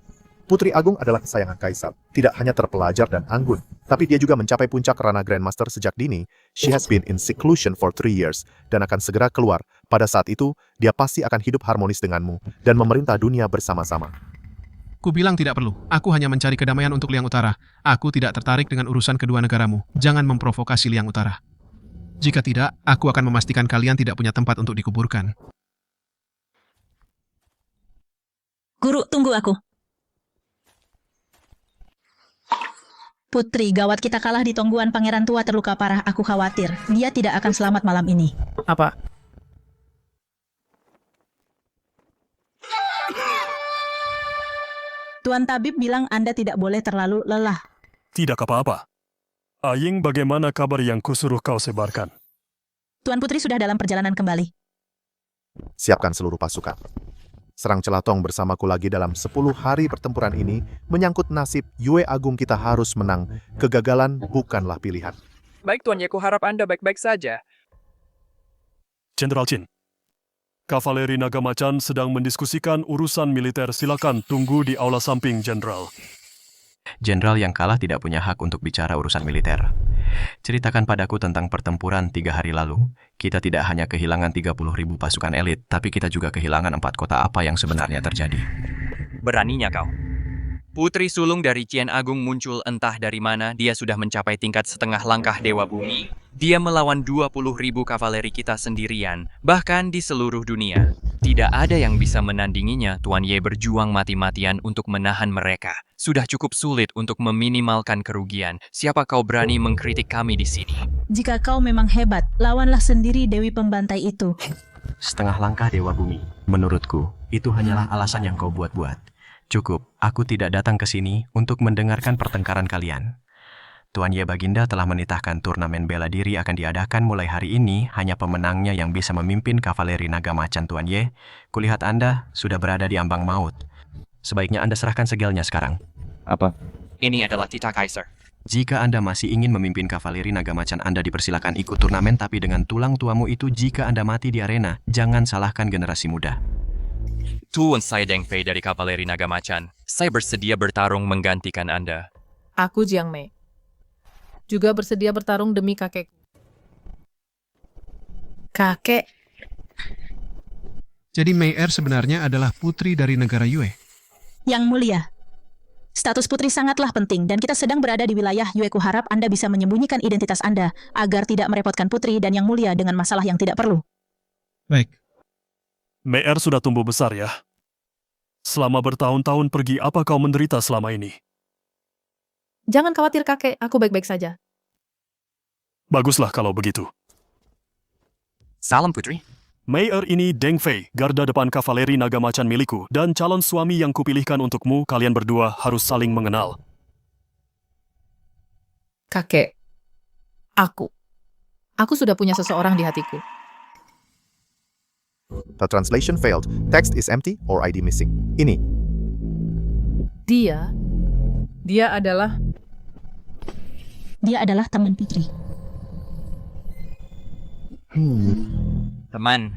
S18: Putri Agung adalah kesayangan Kaisar, tidak hanya terpelajar dan anggun, tapi dia juga mencapai puncak ranah Grandmaster sejak dini. She has been in seclusion for 3 years, dan akan segera keluar. Pada saat itu, dia pasti akan hidup harmonis denganmu, dan memerintah dunia bersama-sama.
S1: Ku bilang tidak perlu. Aku hanya mencari kedamaian untuk Liang Utara. Aku tidak tertarik dengan urusan kedua negaramu. Jangan memprovokasi Liang Utara. Jika tidak, aku akan memastikan kalian tidak punya tempat untuk dikuburkan.
S5: Guru, tunggu aku. Putri, gawat kita kalah di Tongguan. Pangeran tua terluka parah. Aku khawatir. Dia tidak akan selamat malam ini.
S14: Apa?
S5: Tuan Tabib bilang Anda tidak boleh terlalu lelah.
S11: Tidak apa-apa. Aying, bagaimana kabar yang kusuruh kau sebarkan?
S5: Tuan Putri sudah dalam perjalanan kembali.
S18: Siapkan seluruh pasukan. Serang Celatong bersamaku lagi dalam 10 hari pertempuran ini menyangkut nasib Yue Agung kita harus menang. Kegagalan bukanlah pilihan.
S22: Baik Tuan Ye, kuharap Anda baik-baik saja.
S11: Jenderal Jin, Kavaleri Naga Macan sedang mendiskusikan urusan militer. Silakan tunggu di aula samping, Jenderal.
S9: Jenderal yang kalah tidak punya hak untuk bicara urusan militer. Ceritakan padaku tentang pertempuran 3 hari lalu. Kita tidak hanya kehilangan 30.000 pasukan elit, tapi kita juga kehilangan 4 kota. Apa yang sebenarnya terjadi?
S12: Beraninya kau. Putri sulung dari Qian Agung muncul entah dari mana. Dia sudah mencapai tingkat setengah langkah Dewa Bumi. Dia melawan 20.000 kavaleri kita sendirian, bahkan di seluruh dunia. Tidak ada yang bisa menandinginya. Tuan Ye berjuang mati-matian untuk menahan mereka. Sudah cukup sulit untuk meminimalkan kerugian. Siapa kau berani mengkritik kami di sini?
S5: Jika kau memang hebat, lawanlah sendiri Dewi Pembantai itu.
S9: Setengah langkah Dewa Bumi. Menurutku, itu hanyalah alasan yang kau buat-buat. Cukup, aku tidak datang ke sini untuk mendengarkan pertengkaran kalian. Tuan Ye Baginda telah menitahkan turnamen bela diri akan diadakan mulai hari ini. Hanya pemenangnya yang bisa memimpin Kavaleri Naga Macan. Tuan Ye, kulihat Anda sudah berada di ambang maut. Sebaiknya Anda serahkan segelnya sekarang.
S12: Apa? Ini adalah titah Kaisar.
S9: Jika Anda masih ingin memimpin Kavaleri Naga Macan, Anda dipersilakan ikut turnamen, tapi dengan tulang tuamu itu jika Anda mati di arena, jangan salahkan generasi muda.
S12: Tuan saya Deng Fei dari Kavaleri Naga Macan. Saya bersedia bertarung menggantikan Anda.
S10: Aku Jiang Mei. Juga bersedia bertarung demi kakek. Kakek.
S1: Jadi Mei Er sebenarnya adalah putri dari negara Yue.
S5: Yang mulia, status putri sangatlah penting dan kita sedang berada di wilayah Yue. Kuharap Anda bisa menyembunyikan identitas Anda agar tidak merepotkan putri dan yang mulia dengan masalah yang tidak perlu.
S1: Baik.
S11: Mei Er sudah tumbuh besar ya. Selama bertahun-tahun pergi, apa kau menderita selama ini?
S10: Jangan khawatir kakek, aku baik-baik saja.
S11: Baguslah kalau begitu.
S12: Salam putri.
S11: Mei Er ini Deng Fei, garda depan Kavaleri Naga Macan milikku, dan calon suami yang kupilihkan untukmu. Kalian berdua harus saling mengenal.
S10: Kakek, aku sudah punya seseorang di hatiku.
S18: The translation failed. Text is empty or ID missing. Ini.
S10: Dia adalah
S5: teman putri.
S12: Teman.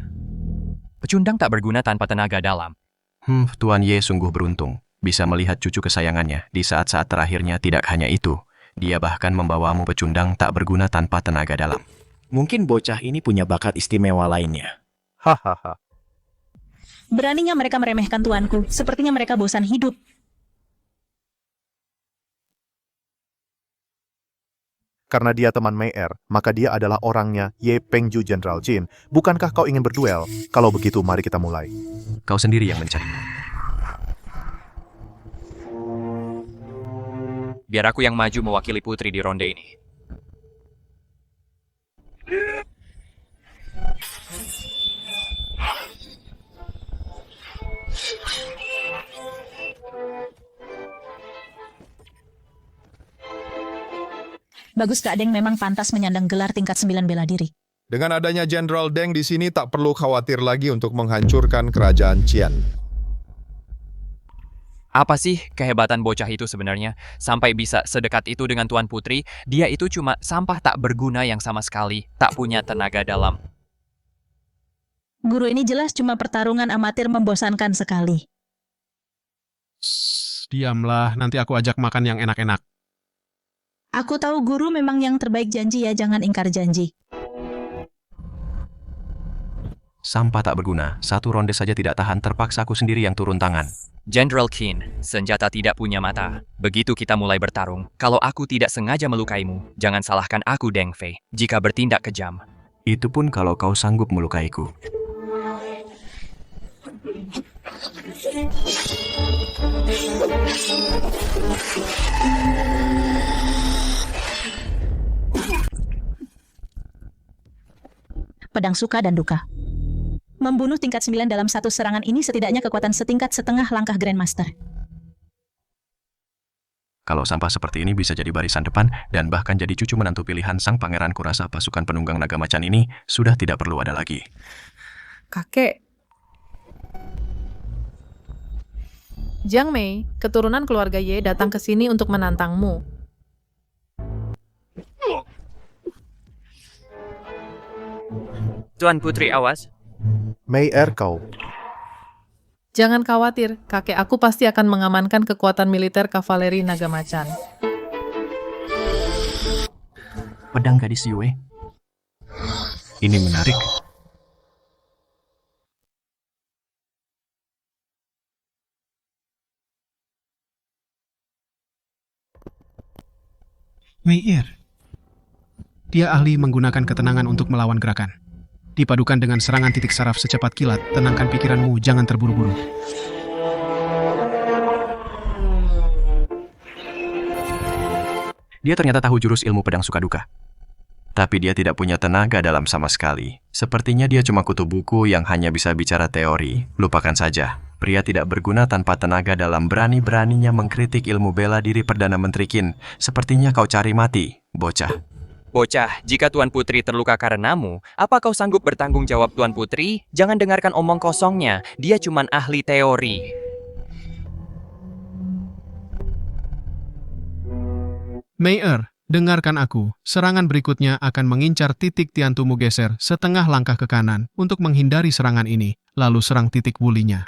S12: Pecundang tak berguna tanpa tenaga dalam.
S9: Tuan Ye sungguh beruntung. Bisa melihat cucu kesayangannya. Di saat-saat terakhirnya tidak hanya itu. Dia bahkan membawamu pecundang tak berguna tanpa tenaga dalam. Mungkin bocah ini punya bakat istimewa lainnya.
S18: Hahaha.
S5: Beraninya mereka meremehkan tuanku. Sepertinya mereka bosan hidup.
S18: Karena dia teman Mei Er, maka dia adalah orangnya Ye Pengju Jenderal Jin. Bukankah kau ingin berduel? Kalau begitu, mari kita mulai.
S9: Kau sendiri yang mencari.
S12: Biar aku yang maju mewakili putri di ronde ini.
S5: Bagus Kak Deng memang pantas menyandang gelar tingkat 9 bela diri.
S7: Dengan adanya Jenderal Deng di sini tak perlu khawatir lagi untuk menghancurkan kerajaan Qian.
S12: Apa sih kehebatan bocah itu sebenarnya? Sampai bisa sedekat itu dengan Tuan Putri, dia itu cuma sampah tak berguna yang sama sekali, tak punya tenaga dalam.
S5: Guru ini jelas cuma pertarungan amatir membosankan sekali.
S1: Diamlah, nanti aku ajak makan yang enak-enak.
S5: Aku tahu guru memang yang terbaik, janji ya, jangan ingkar janji.
S9: Sampah tak berguna, satu ronde saja tidak tahan, terpaksa aku sendiri yang turun tangan.
S12: Jenderal Qin, senjata tidak punya mata. Begitu kita mulai bertarung, kalau aku tidak sengaja melukaimu, jangan salahkan aku Deng Fei jika bertindak kejam.
S9: Itu pun kalau kau sanggup melukaiku.
S5: Pedang suka dan duka. Membunuh tingkat 9 dalam satu serangan ini setidaknya kekuatan setingkat setengah langkah Grandmaster.
S9: Kalau sampah seperti ini bisa jadi barisan depan dan bahkan jadi cucu menantu pilihan sang pangeran, kurasa pasukan penunggang naga macan ini sudah tidak perlu ada lagi.
S10: Kakek. Jiang Mei, keturunan keluarga Ye datang ke sini untuk menantangmu.
S12: Tuan Putri, awas.
S18: Mei kau.
S10: Jangan khawatir, kakek aku pasti akan mengamankan kekuatan militer kavaleri naga macan.
S9: Pedang gadis Yue. Ini menarik.
S1: Mei. Dia ahli menggunakan ketenangan untuk melawan gerakan. Dipadukan dengan serangan titik saraf secepat kilat, tenangkan pikiranmu, jangan terburu-buru.
S9: Dia ternyata tahu jurus ilmu pedang suka duka. Tapi dia tidak punya tenaga dalam sama sekali. Sepertinya dia cuma kutu buku yang hanya bisa bicara teori. Lupakan saja. Pria tidak berguna tanpa tenaga dalam, berani-beraninya mengkritik ilmu bela diri Perdana Menteri Qin. Sepertinya kau cari mati, bocah.
S12: Bocah, jika Tuan Putri terluka karenamu, apa kau sanggup bertanggung jawab Tuan Putri? Jangan dengarkan omong kosongnya, dia cuman ahli teori.
S1: Mei, dengarkan aku. Serangan berikutnya akan mengincar titik tiantumu, geser setengah langkah ke kanan untuk menghindari serangan ini, lalu serang titik wulinya.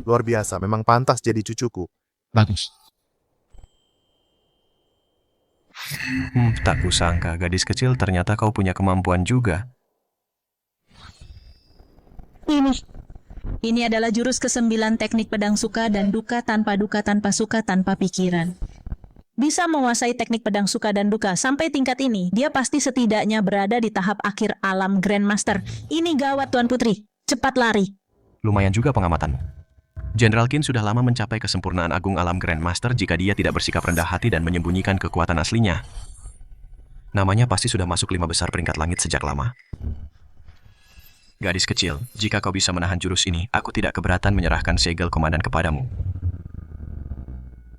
S18: Luar biasa, memang pantas jadi cucuku.
S1: Bagus.
S9: Tak kusangka, gadis kecil, ternyata kau punya kemampuan juga.
S5: Ini adalah jurus ke-9 teknik pedang suka dan duka, tanpa suka, tanpa pikiran. Bisa menguasai teknik pedang suka dan duka sampai tingkat ini, dia pasti setidaknya berada di tahap akhir alam Grandmaster. Ini gawat, Tuan Putri. Cepat lari.
S9: Lumayan juga pengamatanmu. Jenderal Qin sudah lama mencapai kesempurnaan agung alam Grandmaster jika dia tidak bersikap rendah hati dan menyembunyikan kekuatan aslinya. Namanya pasti sudah masuk 5 besar peringkat langit sejak lama. Gadis kecil, jika kau bisa menahan jurus ini, aku tidak keberatan menyerahkan segel komandan kepadamu.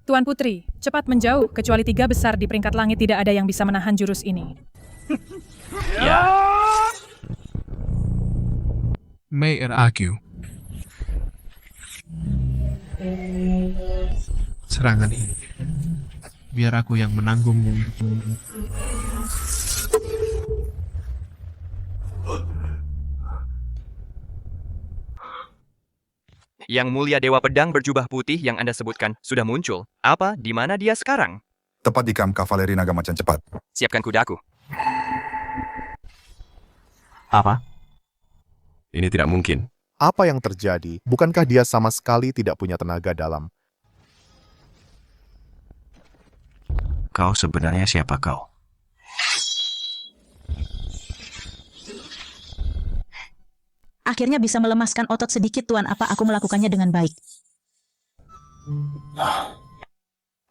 S13: Tuan Putri, cepat menjauh, kecuali 3 besar di peringkat langit tidak ada yang bisa menahan jurus ini.
S12: Ya.
S1: Mei aku. Serangan ini, biar aku yang menanggungnya.
S12: Yang mulia Dewa Pedang berjubah putih yang Anda sebutkan sudah muncul. Apa? Di mana dia sekarang?
S16: Tepat di kamp kavaleri naga macan cepat.
S12: Siapkan kudaku.
S9: Apa? Ini tidak mungkin.
S18: Apa yang terjadi? Bukankah dia sama sekali tidak punya tenaga dalam?
S9: Kau sebenarnya siapa kau?
S5: Akhirnya bisa melemaskan otot sedikit, Tuan. Apa aku melakukannya dengan baik?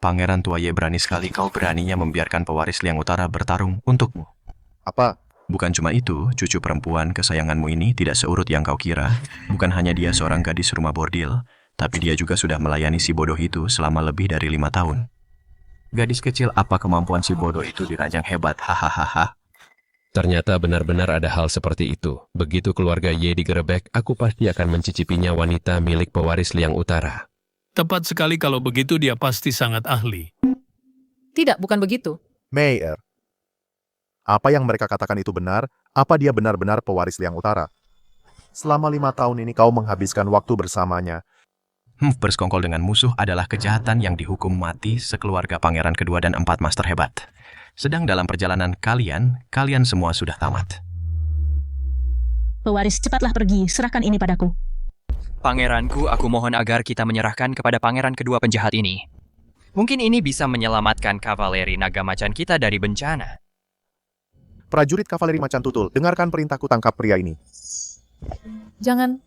S9: Pangeran Tua Ye berani sekali, kau beraninya membiarkan pewaris Liang Utara bertarung untukmu.
S18: Apa?
S9: Bukan cuma itu, cucu perempuan kesayanganmu ini tidak seurut yang kau kira. Bukan hanya dia seorang gadis rumah bordil, tapi dia juga sudah melayani si bodoh itu selama lebih dari 5 tahun. Gadis kecil, apa kemampuan si bodoh itu dirancang hebat, hahaha.
S8: Ternyata benar-benar ada hal seperti itu. Begitu keluarga Ye digerebek, aku pasti akan mencicipinya wanita milik pewaris Liang Utara.
S14: Tepat sekali kalau begitu dia pasti sangat ahli.
S10: Tidak, bukan begitu.
S18: Mayor, apa yang mereka katakan itu benar? Apa dia benar-benar pewaris Liang Utara? Selama 5 tahun ini kau menghabiskan waktu bersamanya.
S9: Bersekongkol dengan musuh adalah kejahatan yang dihukum mati sekeluarga pangeran kedua dan 4 master hebat. Sedang dalam perjalanan kalian semua sudah tamat.
S5: Pewaris, cepatlah pergi, serahkan ini padaku.
S12: Pangeranku, aku mohon agar kita menyerahkan kepada pangeran kedua penjahat ini. Mungkin ini bisa menyelamatkan kavaleri naga macan kita dari bencana.
S18: Prajurit kavaleri macan tutul, dengarkan perintahku, tangkap pria ini.
S10: Jangan.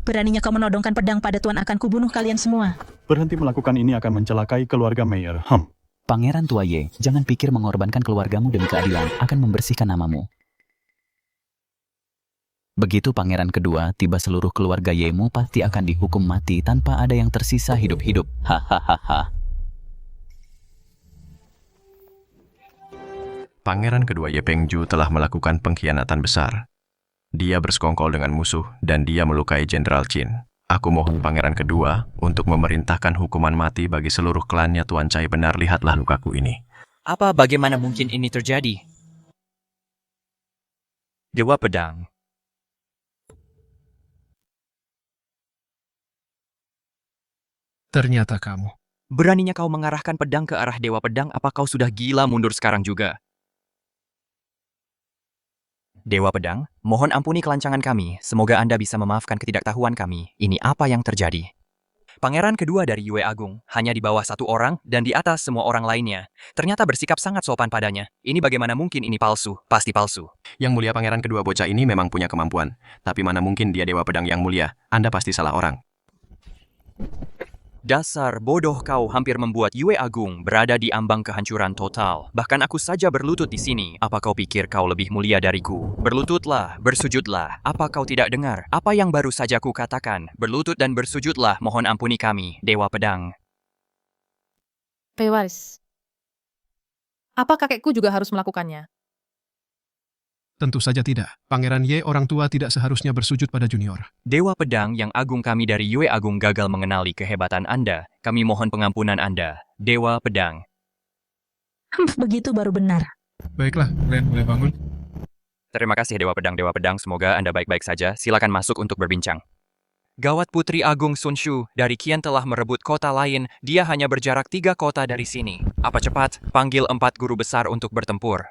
S5: Beraninya kau menodongkan pedang pada Tuan, akan kubunuh kalian semua.
S11: Berhenti melakukan ini akan mencelakai keluarga Mayor.
S15: Pangeran Tua Ye, jangan pikir mengorbankan keluargamu demi keadilan akan membersihkan namamu. Begitu pangeran kedua tiba, seluruh keluarga Yemu pasti akan dihukum mati tanpa ada yang tersisa hidup-hidup. Hahaha.
S9: Pangeran kedua Ye Pengju telah melakukan pengkhianatan besar. Dia bersekongkol dengan musuh dan dia melukai Jenderal Qin. Aku mohon pangeran kedua untuk memerintahkan hukuman mati bagi seluruh klannya Tuan Cai. Benar, lihatlah lukaku ini.
S12: Bagaimana mungkin ini terjadi? Dewa Pedang.
S1: Ternyata kamu.
S12: Beraninya kau mengarahkan pedang ke arah Dewa Pedang, apa kau sudah gila mundur sekarang juga? Dewa Pedang, mohon ampuni kelancangan kami. Semoga Anda bisa memaafkan ketidaktahuan kami. Ini apa yang terjadi? Pangeran kedua dari Yue Agung, hanya di bawah 1 orang dan di atas semua orang lainnya. Ternyata bersikap sangat sopan padanya. Ini bagaimana mungkin ini palsu? Pasti palsu.
S9: Yang mulia pangeran kedua bocah ini memang punya kemampuan. Tapi mana mungkin dia Dewa Pedang yang mulia. Anda pasti salah orang.
S12: Dasar bodoh, kau hampir membuat Yue Agung berada di ambang kehancuran total. Bahkan aku saja berlutut di sini. Apa kau pikir kau lebih mulia dariku? Berlututlah, bersujudlah. Apa kau tidak dengar? Apa yang baru saja ku katakan? Berlutut dan bersujudlah, mohon ampuni kami, Dewa Pedang.
S10: Pewaris. Apa kakekku juga harus melakukannya?
S1: Tentu saja tidak. Pangeran Ye orang tua tidak seharusnya bersujud pada junior.
S12: Dewa Pedang yang agung, kami dari Yue Agung gagal mengenali kehebatan Anda. Kami mohon pengampunan Anda, Dewa Pedang.
S5: Begitu baru benar.
S1: Baiklah, kalian boleh bangun.
S12: Terima kasih Dewa Pedang, semoga Anda baik-baik saja. Silakan masuk untuk berbincang. Gawat, Putri Agung Sun Shu dari Qian telah merebut kota lain. Dia hanya berjarak 3 kota dari sini. Apa cepat, panggil 4 guru besar untuk bertempur.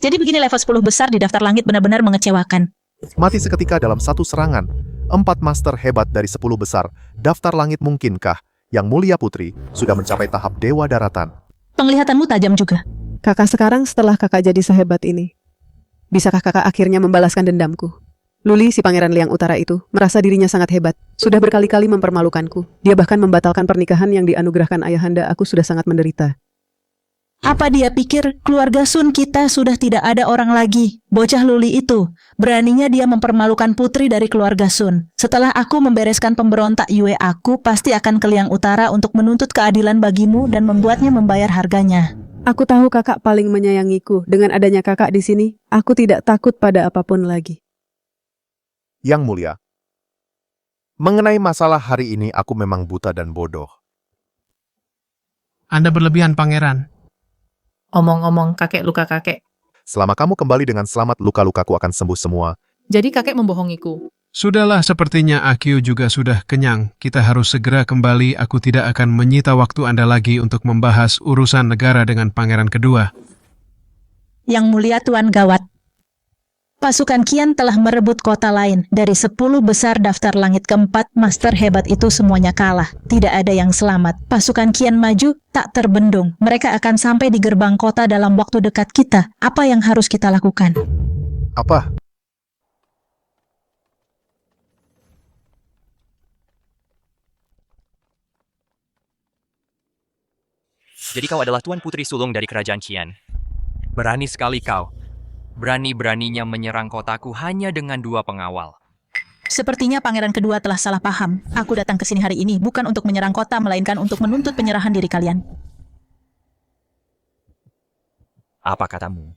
S5: Jadi begini, level 10 besar di daftar langit benar-benar mengecewakan.
S18: Mati seketika dalam satu serangan. 4 master hebat dari 10 besar. Daftar langit mungkinkah? Yang mulia putri sudah mencapai tahap dewa daratan.
S5: Penglihatanmu tajam juga.
S2: Kakak sekarang setelah kakak jadi sehebat ini, bisakah kakak akhirnya membalaskan dendamku? Luli, si pangeran Liang Utara itu, merasa dirinya sangat hebat. Sudah berkali-kali mempermalukanku. Dia bahkan membatalkan pernikahan yang dianugerahkan ayahanda. Aku sudah sangat menderita.
S5: Apa dia pikir keluarga Sun kita sudah tidak ada orang lagi? Bocah Luli itu, beraninya dia mempermalukan putri dari keluarga Sun. Setelah aku membereskan pemberontak Yue, aku pasti akan ke Liang Utara untuk menuntut keadilan bagimu dan membuatnya membayar harganya.
S2: Aku tahu kakak paling menyayangiku. Dengan adanya kakak di sini, aku tidak takut pada apapun lagi.
S18: Yang mulia, mengenai masalah hari ini aku memang buta dan bodoh.
S1: Anda berlebihan, pangeran.
S10: Omong-omong, kakek luka kakek.
S18: Selama kamu kembali dengan selamat, luka-lukaku akan sembuh semua.
S10: Jadi kakek membohongiku.
S1: Sudahlah, sepertinya Akyu juga sudah kenyang. Kita harus segera kembali. Aku tidak akan menyita waktu Anda lagi untuk membahas urusan negara dengan pangeran kedua.
S5: Yang mulia Tuan Gawat. Pasukan Qian telah merebut kota lain. Dari 10 besar daftar langit keempat, master hebat itu semuanya kalah. Tidak ada yang selamat. Pasukan Qian maju, tak terbendung. Mereka akan sampai di gerbang kota dalam waktu dekat kita. Apa yang harus kita lakukan?
S18: Apa?
S12: Jadi kau adalah Tuan Putri Sulung dari Kerajaan Qian. Berani sekali kau. Berani-beraninya menyerang kotaku hanya dengan 2 pengawal.
S5: Sepertinya pangeran kedua telah salah paham. Aku datang ke sini hari ini bukan untuk menyerang kota, melainkan untuk menuntut penyerahan diri kalian.
S12: Apa katamu?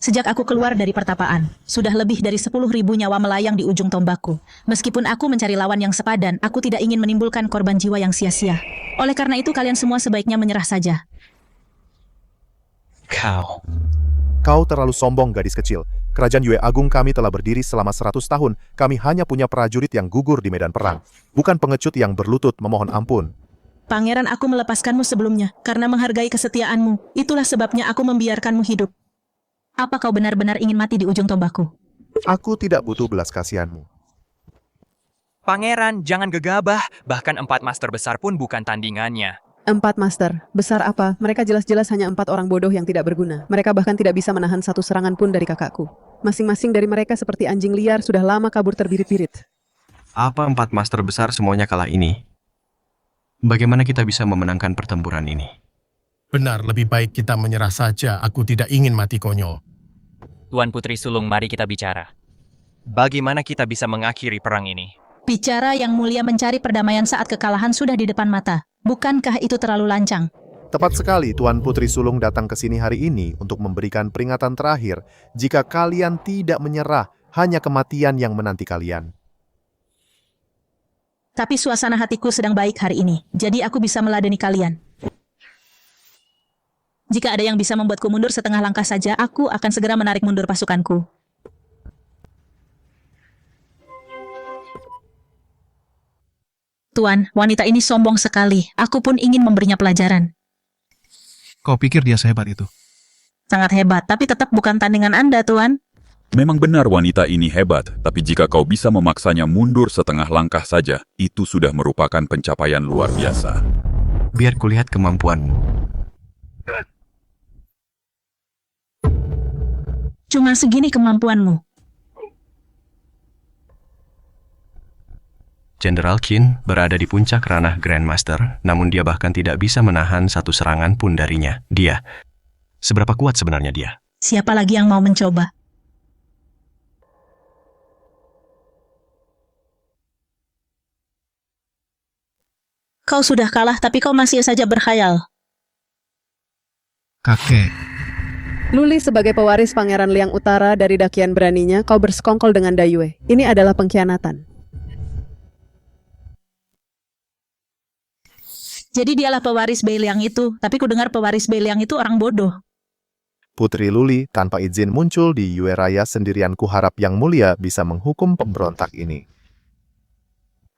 S5: Sejak aku keluar dari pertapaan, sudah lebih dari 10.000 nyawa melayang di ujung tombakku. Meskipun aku mencari lawan yang sepadan, aku tidak ingin menimbulkan korban jiwa yang sia-sia. Oleh karena itu kalian semua sebaiknya menyerah saja.
S18: Kau terlalu sombong, gadis kecil. Kerajaan Yue Agung kami telah berdiri selama 100 tahun. Kami hanya punya prajurit yang gugur di medan perang. Bukan pengecut yang berlutut memohon ampun.
S5: Pangeran, aku melepaskanmu sebelumnya karena menghargai kesetiaanmu. Itulah sebabnya aku membiarkanmu hidup. Apa kau benar-benar ingin mati di ujung tombakku?
S18: Aku tidak butuh belas kasihanmu.
S12: Pangeran, jangan gegabah. Bahkan 4 master besar pun bukan tandingannya.
S2: 4 master. Besar apa? Mereka jelas-jelas hanya 4 orang bodoh yang tidak berguna. Mereka bahkan tidak bisa menahan satu serangan pun dari kakakku. Masing-masing dari mereka seperti anjing liar sudah lama kabur terbirit-birit.
S3: Apa 4 master besar semuanya kalah ini? Bagaimana kita bisa memenangkan pertempuran ini?
S17: Benar, lebih baik kita menyerah saja. Aku tidak ingin mati konyol.
S12: Tuan Putri Sulung, mari kita bicara. Bagaimana kita bisa mengakhiri perang ini?
S5: Bicara yang mulia, mencari perdamaian saat kekalahan sudah di depan mata. Bukankah itu terlalu lancang?
S18: Tepat sekali, Tuan Putri Sulung datang ke sini hari ini untuk memberikan peringatan terakhir. Jika kalian tidak menyerah, hanya kematian yang menanti kalian.
S5: Tapi suasana hatiku sedang baik hari ini, jadi aku bisa meladeni kalian. Jika ada yang bisa membuatku mundur setengah langkah saja, aku akan segera menarik mundur pasukanku. Tuan, wanita ini sombong sekali. Aku pun ingin memberinya pelajaran.
S1: Kau pikir dia sehebat itu?
S5: Sangat hebat, tapi tetap bukan tandingan Anda, Tuan.
S4: Memang benar wanita ini hebat, tapi jika kau bisa memaksanya mundur setengah langkah saja, itu sudah merupakan pencapaian luar biasa.
S3: Biar kulihat kemampuanmu.
S5: Cuma segini kemampuanmu.
S3: Jenderal Qin berada di puncak ranah Grandmaster, namun dia bahkan tidak bisa menahan satu serangan pun darinya. Dia, seberapa kuat sebenarnya dia?
S5: Siapa lagi yang mau mencoba? Kau sudah kalah, tapi kau masih saja berkhayal.
S1: Kakek.
S2: Luli sebagai pewaris Pangeran Liang Utara dari dakian beraninya, kau bersekongkol dengan Dayue. Ini adalah pengkhianatan.
S5: Jadi dialah pewaris Bei Liang itu, tapi ku dengar pewaris Bei Liang itu orang bodoh.
S18: Putri Luli tanpa izin muncul di Yue Raya sendirian, kuharap Yang Mulia bisa menghukum pemberontak ini.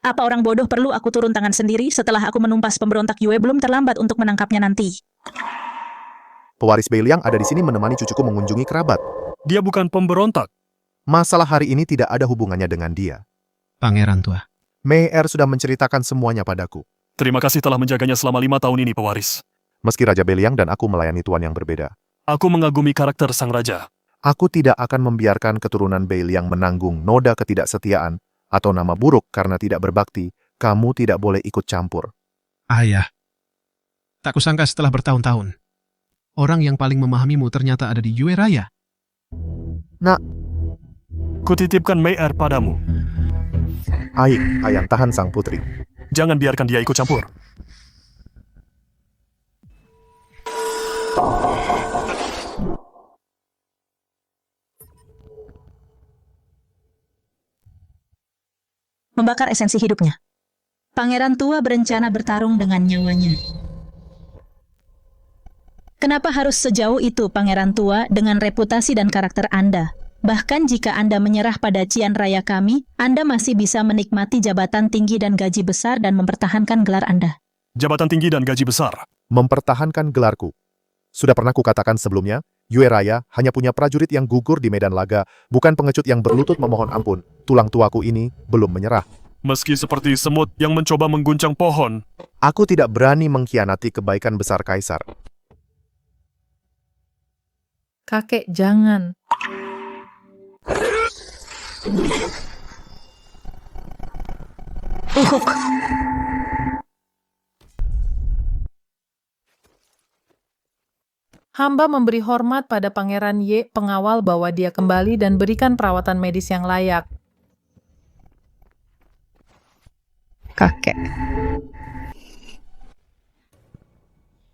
S5: Apa orang bodoh perlu aku turun tangan sendiri setelah aku menumpas pemberontak Yue? Belum terlambat untuk menangkapnya nanti.
S18: Pewaris Bei Liang ada di sini menemani cucuku mengunjungi kerabat.
S11: Dia bukan pemberontak.
S18: Masalah hari ini tidak ada hubungannya dengan dia.
S1: Pangeran tua.
S18: Mei Er sudah menceritakan semuanya padaku.
S11: Terima kasih telah menjaganya selama 5 tahun ini, pewaris.
S18: Meski Raja Beliang dan aku melayani tuan yang berbeda.
S11: Aku mengagumi karakter sang raja.
S18: Aku tidak akan membiarkan keturunan Beliang menanggung noda ketidaksetiaan atau nama buruk karena tidak berbakti. Kamu tidak boleh ikut campur.
S1: Ayah. Tak kusangka setelah bertahun-tahun. Orang yang paling memahamimu ternyata ada di Yue Raya.
S18: Nak.
S11: Kutitipkan Mei Er padamu.
S18: Aik, ayam tahan sang putri.
S11: Jangan biarkan dia ikut campur.
S5: Membakar esensi hidupnya. Pangeran tua berencana bertarung dengan nyawanya. Kenapa harus sejauh itu, Pangeran tua, dengan reputasi dan karakter Anda? Bahkan jika Anda menyerah pada Qian Raya kami, Anda masih bisa menikmati jabatan tinggi dan gaji besar dan mempertahankan gelar Anda.
S11: Jabatan tinggi dan gaji besar.
S18: Mempertahankan gelarku. Sudah pernah kukatakan sebelumnya, Yue Raya hanya punya prajurit yang gugur di medan laga, bukan pengecut yang berlutut memohon ampun. Tulang tuaku ini belum menyerah.
S11: Meski seperti semut yang mencoba mengguncang pohon,
S18: Aku tidak berani mengkhianati kebaikan besar Kaisar.
S10: Kakek, jangan. Hamba memberi hormat pada Pangeran Ye, pengawal bawa dia kembali dan berikan perawatan medis yang layak. Kakek.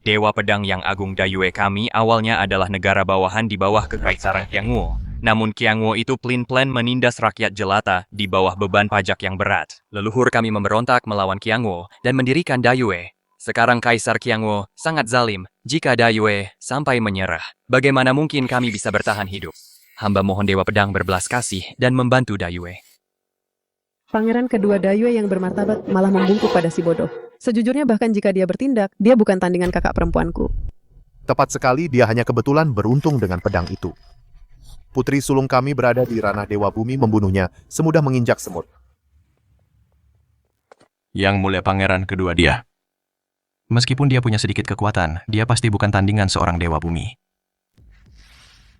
S12: Dewa Pedang yang Agung Dayue kami awalnya adalah negara bawahan di bawah Kekaisaran Qiangwo. Namun Qiangwo itu pelin-pelan menindas rakyat jelata di bawah beban pajak yang berat. Leluhur kami memberontak melawan Qiangwo dan mendirikan Dayue. Sekarang Kaisar Qiangwo sangat zalim jika Dayue sampai menyerah. Bagaimana mungkin kami bisa bertahan hidup? Hamba mohon Dewa Pedang berbelas kasih dan membantu Dayue.
S2: Pangeran kedua Dayue yang bermartabat malah membungkuk pada si bodoh. Sejujurnya bahkan jika dia bertindak, dia bukan tandingan kakak perempuanku.
S18: Tepat sekali, dia hanya kebetulan beruntung dengan pedang itu. Putri sulung kami berada di ranah Dewa Bumi membunuhnya, semudah menginjak semut.
S3: Yang mulia pangeran kedua dia. Meskipun dia punya sedikit kekuatan, dia pasti bukan tandingan seorang Dewa Bumi.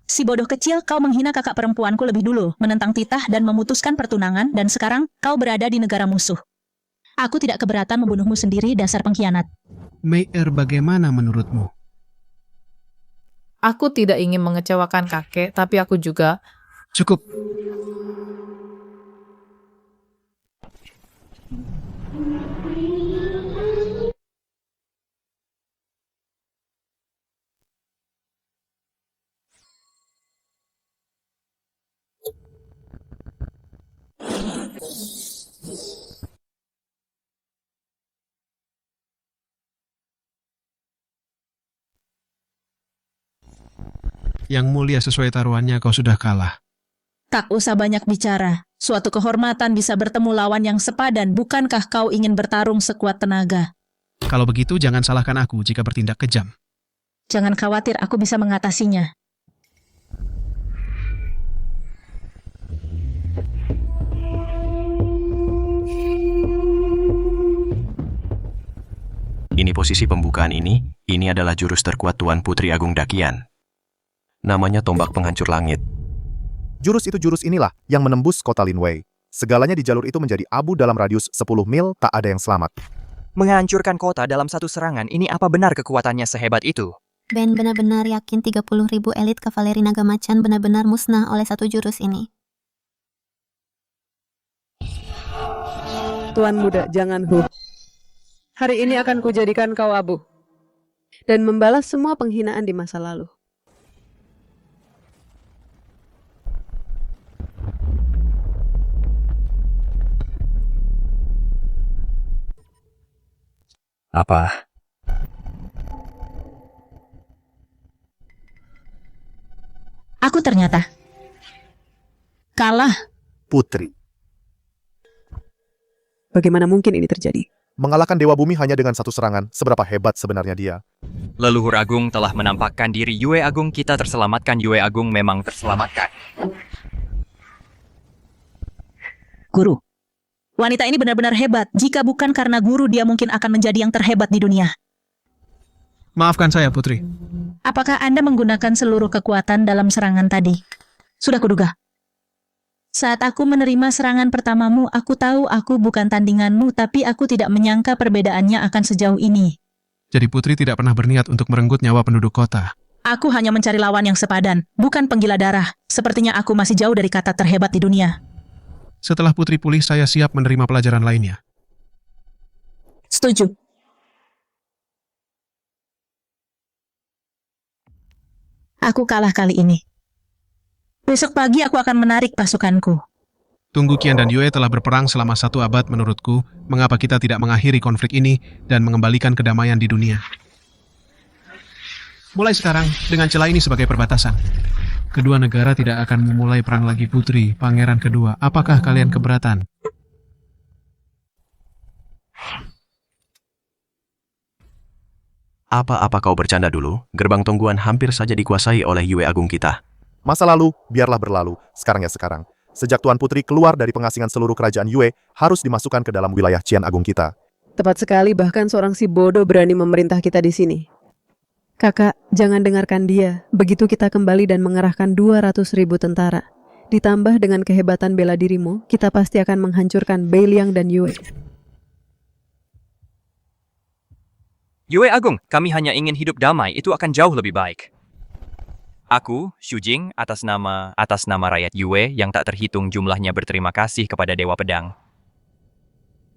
S5: Si bodoh kecil, kau menghina kakak perempuanku lebih dulu, menentang titah dan memutuskan pertunangan, dan sekarang kau berada di negara musuh. Aku tidak keberatan membunuhmu sendiri, dasar pengkhianat.
S1: Mei bagaimana menurutmu?
S10: Aku tidak ingin mengecewakan kakek, tapi aku juga...
S1: Cukup. Yang mulia, sesuai taruhannya kau sudah kalah.
S5: Tak usah banyak bicara. Suatu kehormatan bisa bertemu lawan yang sepadan. Bukankah kau ingin bertarung sekuat tenaga?
S1: Kalau begitu jangan salahkan aku jika bertindak kejam.
S5: Jangan khawatir, aku bisa mengatasinya.
S3: Ini posisi pembukaan ini adalah jurus terkuat Tuan Putri Agung Dakian. Namanya tombak penghancur langit.
S18: Jurus inilah yang menembus kota Linwei. Segalanya di jalur itu menjadi abu dalam radius 10 mil, tak ada yang selamat.
S12: Menghancurkan kota dalam satu serangan, ini apa benar kekuatannya sehebat itu?
S6: Ben benar-benar yakin 30.000 elit kavaleri naga macan benar-benar musnah oleh satu jurus ini.
S2: Tuan muda, jangan Hari ini akan kujadikan kau abu. Dan membalas semua penghinaan di masa lalu.
S3: Apa?
S5: Aku ternyata kalah.
S18: Putri.
S2: Bagaimana mungkin ini terjadi?
S18: Mengalahkan Dewa Bumi hanya dengan satu serangan, seberapa hebat sebenarnya dia.
S12: Leluhur Agung telah menampakkan diri. Yue Agung kita terselamatkan. Yue Agung memang terselamatkan.
S5: Guru, wanita ini benar-benar hebat. Jika bukan karena guru, dia mungkin akan menjadi yang terhebat di dunia.
S1: Maafkan saya, Putri.
S5: Apakah Anda menggunakan seluruh kekuatan dalam serangan tadi? Sudah kuduga. Saat aku menerima serangan pertamamu, aku tahu aku bukan tandinganmu, tapi aku tidak menyangka perbedaannya akan sejauh ini.
S1: Jadi Putri tidak pernah berniat untuk merenggut nyawa penduduk kota.
S5: Aku hanya mencari lawan yang sepadan, bukan penggila darah. Sepertinya aku masih jauh dari kata terhebat di dunia.
S1: Setelah Putri pulih, saya siap menerima pelajaran lainnya.
S5: Setuju. Aku kalah kali ini. Besok pagi aku akan menarik pasukanku.
S1: Tunggu Qian dan Yue telah berperang selama 1 abad menurutku. Mengapa kita tidak mengakhiri konflik ini dan mengembalikan kedamaian di dunia? Mulai sekarang, dengan celah ini sebagai perbatasan. Kedua negara tidak akan memulai perang lagi, Putri, Pangeran kedua. Apakah kalian keberatan?
S3: Apa-apa kau bercanda dulu, gerbang tongguan hampir saja dikuasai oleh Yue Agung kita.
S18: Masa lalu, biarlah berlalu. Sekarang ya sekarang. Sejak Tuan Putri keluar dari pengasingan seluruh kerajaan Yue, harus dimasukkan ke dalam wilayah Qian Agung kita.
S2: Tepat sekali, bahkan seorang si bodoh berani memerintah kita di sini. Kakak, jangan dengarkan dia. Begitu kita kembali dan mengerahkan 200.000 tentara. Ditambah dengan kehebatan bela dirimu, kita pasti akan menghancurkan Beiliang dan Yue.
S12: Yue Agung, kami hanya ingin hidup damai, itu akan jauh lebih baik. Aku, Xu Jing, atas nama rakyat Yue yang tak terhitung jumlahnya berterima kasih kepada Dewa Pedang.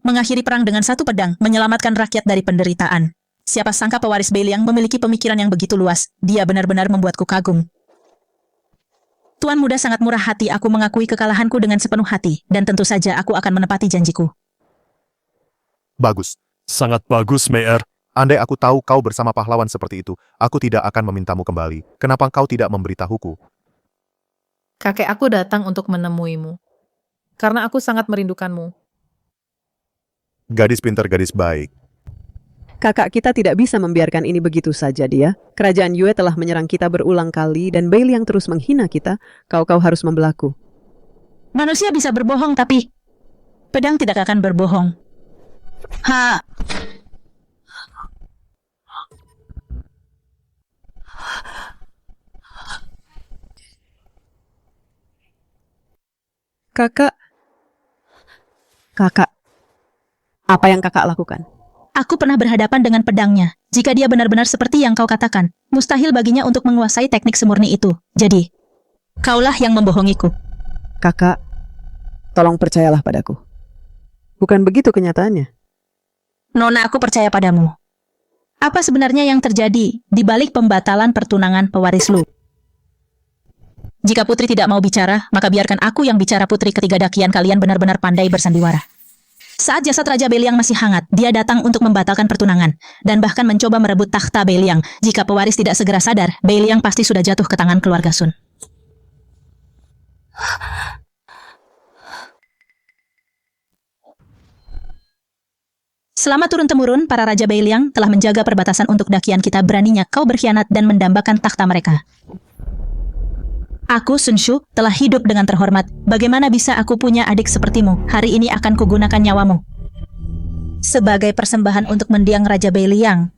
S5: Mengakhiri perang dengan satu pedang, menyelamatkan rakyat dari penderitaan. Siapa sangka pewaris Beiliang memiliki pemikiran yang begitu luas. Dia benar-benar membuatku kagum. Tuan muda sangat murah hati, aku mengakui kekalahanku dengan sepenuh hati. Dan tentu saja aku akan menepati janjiku.
S18: Bagus.
S11: Sangat bagus, Mayor.
S18: Andai aku tahu kau bersama pahlawan seperti itu, aku tidak akan memintamu kembali. Kenapa kau tidak memberitahuku?
S10: Kakek aku datang untuk menemuimu. Karena aku sangat merindukanmu.
S18: Gadis pintar, gadis baik.
S2: Kakak, kita tidak bisa membiarkan ini begitu saja dia. Kerajaan Yue telah menyerang kita berulang kali dan Beiliang terus menghina kita. Kau harus membelaku.
S5: Manusia bisa berbohong, tapi pedang tidak akan berbohong. Ha!
S2: Kakak, apa yang kakak lakukan?
S5: Aku pernah berhadapan dengan pedangnya. Jika dia benar-benar seperti yang kau katakan, mustahil baginya untuk menguasai teknik semurni itu. Jadi, kaulah yang membohongiku.
S2: Kakak, tolong percayalah padaku. Bukan begitu kenyataannya.
S5: Nona, aku percaya padamu. Apa sebenarnya yang terjadi di balik pembatalan pertunangan pewaris Lu? Jika Putri tidak mau bicara, maka biarkan aku yang bicara, Putri. Ketiga dakian kalian benar-benar pandai bersandiwara. Saat jasad Raja Beiliang masih hangat, dia datang untuk membatalkan pertunangan, dan bahkan mencoba merebut takhta Beiliang. Jika pewaris tidak segera sadar, Beiliang pasti sudah jatuh ke tangan keluarga Sun. Selama turun-temurun, para Raja Beiliang telah menjaga perbatasan untuk dakian kita. Beraninya kau berkhianat dan mendambakan takhta mereka. Aku, Sun Shu, telah hidup dengan terhormat. Bagaimana bisa aku punya adik sepertimu? Hari ini akan kugunakan nyawamu sebagai persembahan untuk mendiang Raja Beiliang.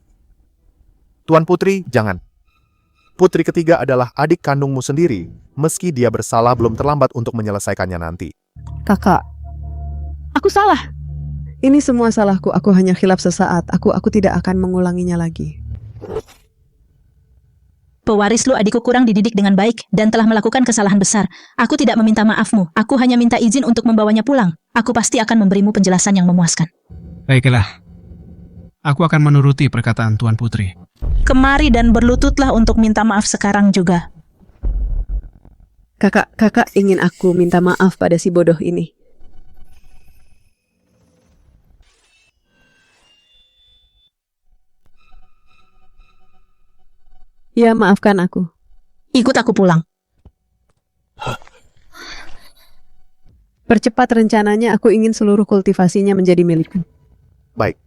S18: Tuan Putri, jangan. Putri ketiga adalah adik kandungmu sendiri. Meski dia bersalah, belum terlambat untuk menyelesaikannya nanti.
S2: Kakak, aku salah. Ini semua salahku. Aku hanya khilaf sesaat. Aku tidak akan mengulanginya lagi.
S5: Pewaris Lu, adikku kurang dididik dengan baik dan telah melakukan kesalahan besar. Aku tidak meminta maafmu. Aku hanya minta izin untuk membawanya pulang. Aku pasti akan memberimu penjelasan yang memuaskan.
S1: Baiklah. Aku akan menuruti perkataan Tuan Putri.
S5: Kemari dan berlututlah untuk minta maaf sekarang juga.
S2: Kakak ingin aku minta maaf pada si bodoh ini. Ya, maafkan aku.
S5: Ikut aku pulang.
S2: Percepat rencananya, aku ingin seluruh kultivasinya menjadi milikku.
S18: Baik.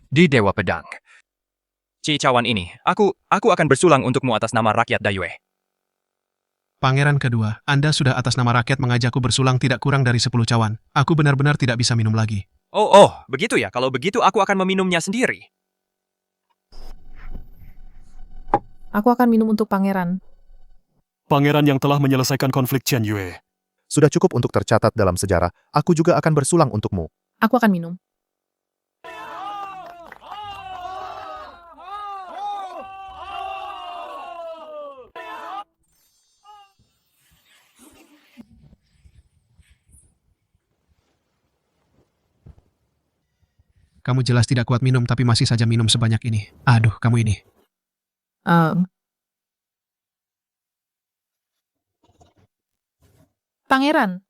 S12: Di Dewa Pedang. Cicawan ini, aku akan bersulang untukmu atas nama rakyat Dayue.
S1: Pangeran kedua, Anda sudah atas nama rakyat mengajakku bersulang tidak kurang dari 10 cawan. Aku benar-benar tidak bisa minum lagi.
S12: Oh, begitu ya. Kalau begitu, aku akan meminumnya sendiri.
S10: Aku akan minum untuk pangeran.
S11: Pangeran yang telah menyelesaikan konflik Qian Yue.
S18: Sudah cukup untuk tercatat dalam sejarah. Aku juga akan bersulang untukmu.
S10: Aku akan minum.
S1: Kamu jelas tidak kuat minum, tapi masih saja minum sebanyak ini. Aduh, kamu ini.
S10: Pangeran.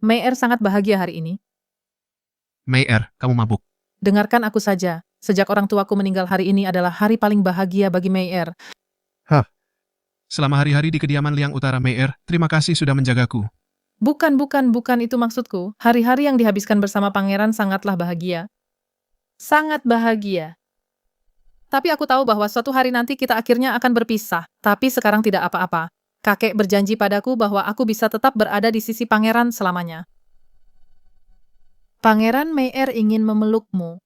S10: Mei-er sangat bahagia hari ini.
S1: Mei-er, kamu mabuk.
S10: Dengarkan aku saja. Sejak orang tuaku meninggal, hari ini adalah hari paling bahagia bagi Mei-er.
S1: Selama hari-hari di kediaman Liang Utara Mei-er, terima kasih sudah menjagaku.
S10: Bukan itu maksudku. Hari-hari yang dihabiskan bersama pangeran sangatlah bahagia. Sangat bahagia. Tapi aku tahu bahwa suatu hari nanti kita akhirnya akan berpisah. Tapi sekarang tidak apa-apa. Kakek berjanji padaku bahwa aku bisa tetap berada di sisi pangeran selamanya. Pangeran Meier ingin memelukmu.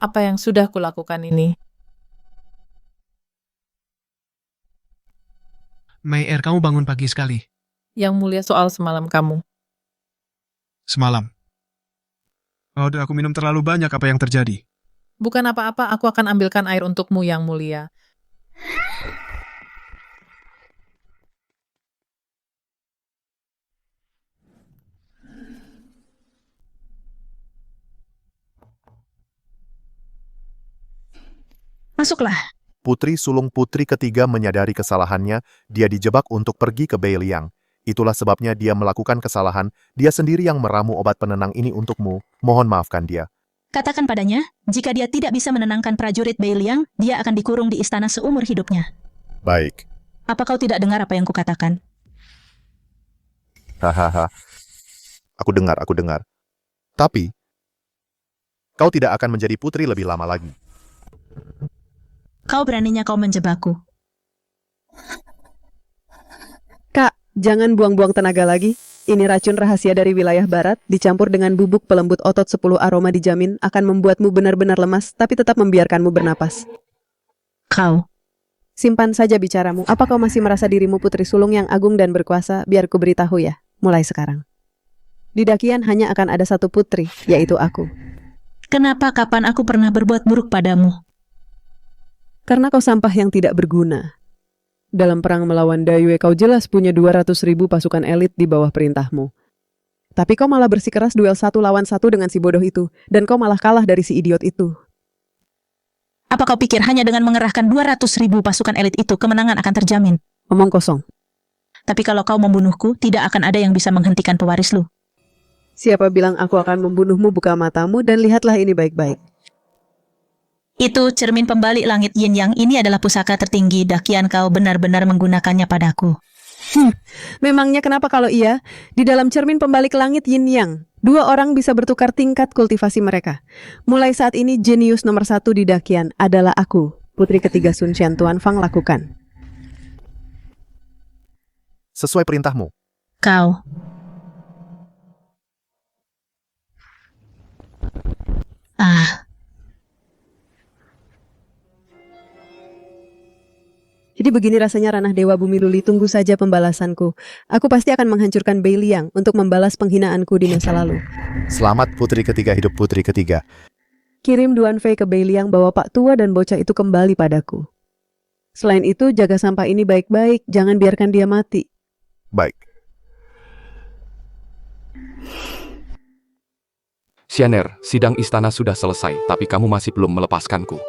S10: Apa yang sudah kulakukan ini?
S1: Meier, kamu bangun pagi sekali.
S10: Yang mulia soal semalam kamu.
S1: Semalam. Oh, aku minum terlalu banyak, apa yang terjadi?
S10: Bukan apa-apa, aku akan ambilkan air untukmu yang mulia.
S5: Masuklah.
S18: Putri sulung putri ketiga menyadari kesalahannya, dia dijebak untuk pergi ke Beiliang. Itulah sebabnya dia melakukan kesalahan, dia sendiri yang meramu obat penenang ini untukmu, mohon maafkan dia.
S5: Katakan padanya, jika dia tidak bisa menenangkan prajurit Beiliang, dia akan dikurung di istana seumur hidupnya.
S18: Baik.
S5: Apa kau tidak dengar apa yang kukatakan?
S18: Hahaha. Aku dengar. Tapi, kau tidak akan menjadi putri lebih lama lagi.
S5: Kau beraninya kau menjebakku.
S2: Kak, jangan buang-buang tenaga lagi. Ini racun rahasia dari wilayah barat, dicampur dengan bubuk pelembut otot 10 aroma dijamin akan membuatmu benar-benar lemas, tapi tetap membiarkanmu bernapas.
S5: Kau.
S2: Simpan saja bicaramu. Apa kau masih merasa dirimu putri sulung yang agung dan berkuasa? Biar ku beritahu ya, mulai sekarang. Di Dakian hanya akan ada satu putri, yaitu aku.
S5: Kenapa kapan aku pernah berbuat buruk padamu?
S2: Karena kau sampah yang tidak berguna. Dalam perang melawan Dayue kau jelas punya 200.000 pasukan elit di bawah perintahmu. Tapi kau malah bersikeras duel 1 lawan 1 dengan si bodoh itu, dan kau malah kalah dari si idiot itu.
S5: Apa kau pikir hanya dengan mengerahkan 200.000 pasukan elit itu kemenangan akan terjamin?
S2: Omong kosong.
S5: Tapi kalau kau membunuhku, tidak akan ada yang bisa menghentikan pewaris lu.
S2: Siapa bilang aku akan membunuhmu? Buka matamu dan lihatlah ini baik-baik.
S5: Itu cermin pembalik langit yin yang ini adalah pusaka tertinggi Dakian, kau benar-benar menggunakannya padaku.
S2: Memangnya kenapa kalau iya? Di dalam cermin pembalik langit yin yang, 2 orang bisa bertukar tingkat kultivasi mereka. Mulai saat ini jenius nomor 1 di Dakian adalah aku, putri ketiga Sun Xian Tuan Fang lakukan.
S18: Sesuai perintahmu.
S5: Kau.
S2: Jadi begini rasanya ranah Dewa Bumi Luli, tunggu saja pembalasanku. Aku pasti akan menghancurkan Beiliang untuk membalas penghinaanku di masa lalu.
S18: Selamat putri ketiga hidup putri ketiga.
S2: Kirim Duan Fei ke Beiliang bawa Pak Tua dan bocah itu kembali padaku. Selain itu, jaga sampah ini baik-baik, jangan biarkan dia mati.
S18: Baik.
S21: Xianer, sidang istana sudah selesai, tapi kamu masih belum melepaskanku.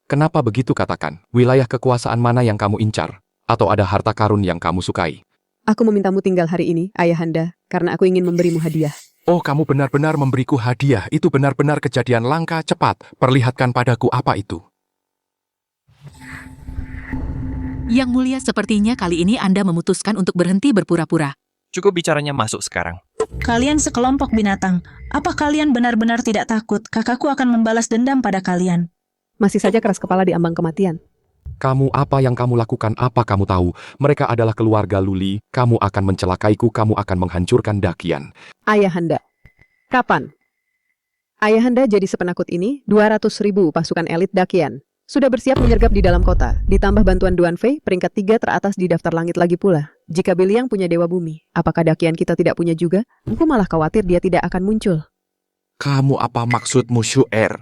S21: Kenapa begitu katakan? Wilayah kekuasaan mana yang kamu incar? Atau ada harta karun yang kamu sukai?
S2: Aku memintamu tinggal hari ini, Ayahanda, karena aku ingin memberimu hadiah.
S21: Oh, kamu benar-benar memberiku hadiah. Itu benar-benar kejadian langka. Cepat, perlihatkan padaku apa itu.
S19: Yang mulia, sepertinya kali ini Anda memutuskan untuk berhenti berpura-pura.
S12: Cukup bicaranya, masuk sekarang.
S5: Kalian sekelompok binatang. Apa kalian benar-benar tidak takut? Kakakku akan membalas dendam pada kalian.
S2: Masih saja keras kepala di ambang kematian.
S21: Kamu apa yang kamu lakukan? Apa kamu tahu? Mereka adalah keluarga Luli. Kamu akan mencelakaiku. Kamu akan menghancurkan Dakian.
S2: Ayahanda. Kapan? Ayahanda jadi sepenakut ini, 200.000 pasukan elit Dakian. Sudah bersiap menyergap di dalam kota. Ditambah bantuan Duan Fei, peringkat 3 teratas di daftar langit lagi pula. Jika Beiliang punya Dewa Bumi, apakah Dakian kita tidak punya juga? Aku malah khawatir dia tidak akan muncul.
S21: Kamu apa maksudmu, Syu'er?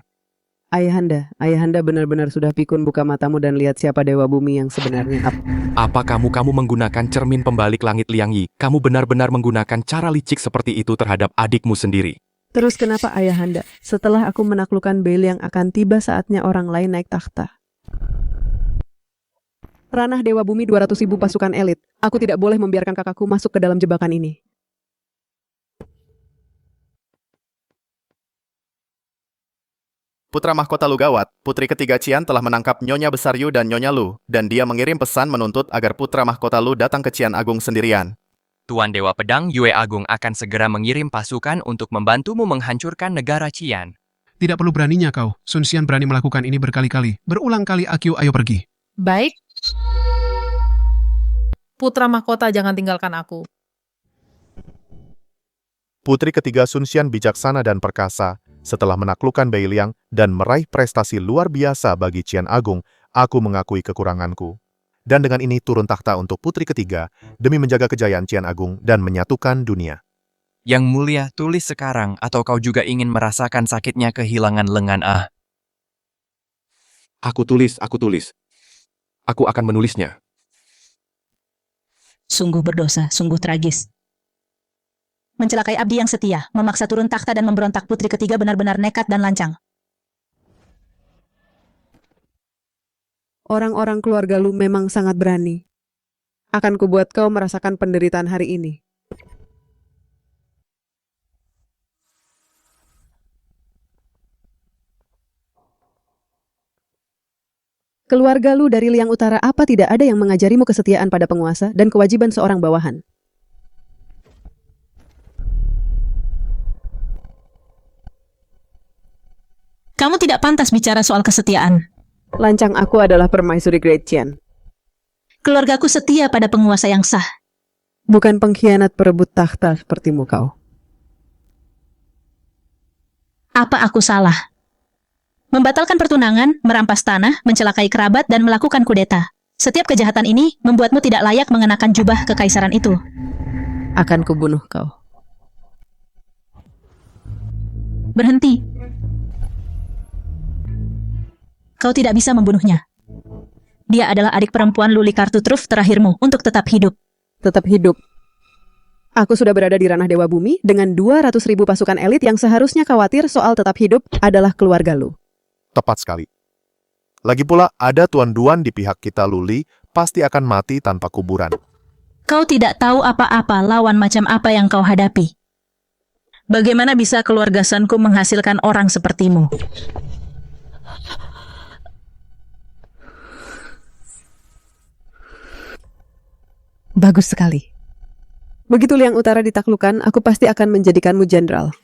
S2: Ayahanda benar-benar sudah pikun, buka matamu dan lihat siapa Dewa Bumi yang sebenarnya.
S21: Apa kamu menggunakan cermin pembalik langit Liang Yi? Kamu benar-benar menggunakan cara licik seperti itu terhadap adikmu sendiri.
S2: Terus kenapa Ayahanda? Setelah aku menaklukkan Beliang akan tiba saatnya orang lain naik takhta. Ranah Dewa Bumi 200.000 pasukan elit. Aku tidak boleh membiarkan kakakku masuk ke dalam jebakan ini.
S9: Putra mahkota Lu gawat, putri ketiga Qian telah menangkap Nyonya Besar Yu dan Nyonya Lu, dan dia mengirim pesan menuntut agar putra mahkota Lu datang ke Qian Agung sendirian.
S12: Tuan Dewa Pedang Yue Agung akan segera mengirim pasukan untuk membantumu menghancurkan negara Qian.
S1: Tidak perlu beraninya kau. Sun Xian berani melakukan ini berkali-kali. Berulang kali, Akyu, ayo pergi.
S10: Baik. Putra mahkota, jangan tinggalkan aku.
S18: Putri ketiga Sun Xian bijaksana dan perkasa. Setelah menaklukkan Beiliang dan meraih prestasi luar biasa bagi Qian Agung, aku mengakui kekuranganku. Dan dengan ini turun takhta untuk putri ketiga demi menjaga kejayaan Qian Agung dan menyatukan dunia.
S12: Yang mulia, tulis sekarang atau kau juga ingin merasakan sakitnya kehilangan lengan ah.
S21: Aku tulis. Aku akan menulisnya.
S5: Sungguh berdosa, sungguh tragis. Mencelakai abdi yang setia, memaksa turun takhta dan memberontak putri ketiga benar-benar nekat dan lancang.
S2: Orang-orang keluarga Lu memang sangat berani. Akan kubuat kau merasakan penderitaan hari ini. Keluarga Lu dari Liang Utara, apa tidak ada yang mengajarimu kesetiaan pada penguasa dan kewajiban seorang bawahan?
S5: Kamu tidak pantas bicara soal kesetiaan.
S2: Lancang aku adalah permaisuri Great Qian.
S5: Keluargaku setia pada penguasa yang sah.
S2: Bukan pengkhianat perebut takhta sepertimu kau.
S5: Apa aku salah? Membatalkan pertunangan, merampas tanah, mencelakai kerabat, dan melakukan kudeta. Setiap kejahatan ini membuatmu tidak layak mengenakan jubah kekaisaran itu.
S2: Akan kubunuh kau.
S5: Berhenti. Kau tidak bisa membunuhnya. Dia adalah adik perempuan Luli Kartutruf terakhirmu untuk tetap hidup.
S2: Tetap hidup. Aku sudah berada di ranah Dewa Bumi dengan 200.000 pasukan elit yang seharusnya khawatir soal tetap hidup adalah keluarga Lu.
S18: Tepat sekali. Lagi pula ada tuan-duan di pihak kita Luli pasti akan mati tanpa kuburan.
S5: Kau tidak tahu apa-apa lawan macam apa yang kau hadapi. Bagaimana bisa keluarga Sanku menghasilkan orang sepertimu?
S2: Bagus sekali. Begitu Liang Utara ditaklukkan, aku pasti akan menjadikanmu jenderal.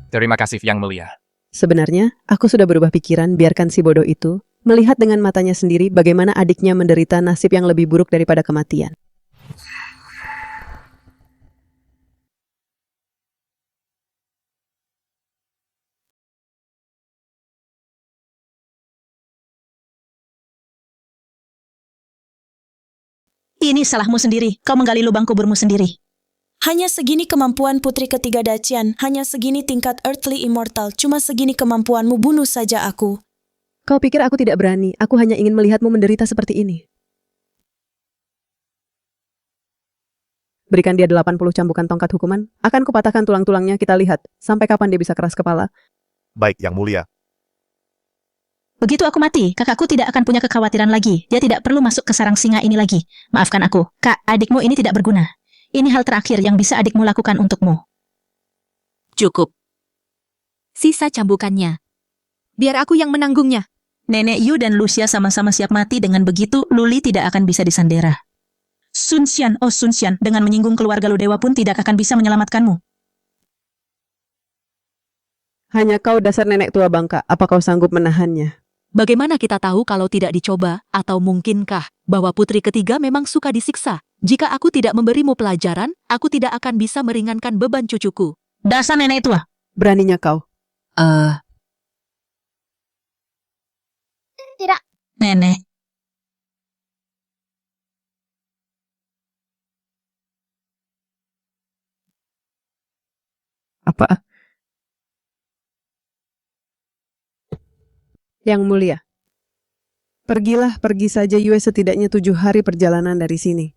S12: Terima kasih Yang Mulia.
S2: Sebenarnya, aku sudah berubah pikiran, biarkan si bodoh itu melihat dengan matanya sendiri bagaimana adiknya menderita nasib yang lebih buruk daripada kematian.
S5: Ini salahmu sendiri. Kau menggali lubang kuburmu sendiri.
S20: Hanya segini kemampuan putri ketiga Dacian, hanya segini tingkat earthly immortal, cuma segini kemampuanmu, bunuh saja aku.
S2: Kau pikir aku tidak berani? Aku hanya ingin melihatmu menderita seperti ini. Berikan dia 80 cambukan tongkat hukuman, akan kupatahkan tulang-tulangnya, kita lihat sampai kapan dia bisa keras kepala.
S18: Baik, Yang Mulia.
S5: Begitu aku mati, kakakku tidak akan punya kekhawatiran lagi. Dia tidak perlu masuk ke sarang singa ini lagi. Maafkan aku, Kak, adikmu ini tidak berguna. Ini hal terakhir yang bisa adikmu lakukan untukmu.
S19: Cukup. Sisa cambukannya. Biar aku yang menanggungnya.
S5: Nenek Yu dan Lucia sama-sama siap mati, dengan begitu Luli tidak akan bisa disandera. Sun Xian, oh Sun Xian, dengan menyinggung keluarga Lu Dewa pun tidak akan bisa menyelamatkanmu.
S2: Hanya kau dasar nenek tua bangka, apa kau sanggup menahannya?
S19: Bagaimana kita tahu kalau tidak dicoba, atau mungkinkah bahwa putri ketiga memang suka disiksa? Jika aku tidak memberimu pelajaran, aku tidak akan bisa meringankan beban cucuku.
S5: Dasar nenek tua.
S2: Beraninya kau.
S6: Tidak.
S5: Nenek.
S2: Yang mulia, pergi saja Yue, setidaknya 7 hari perjalanan dari sini.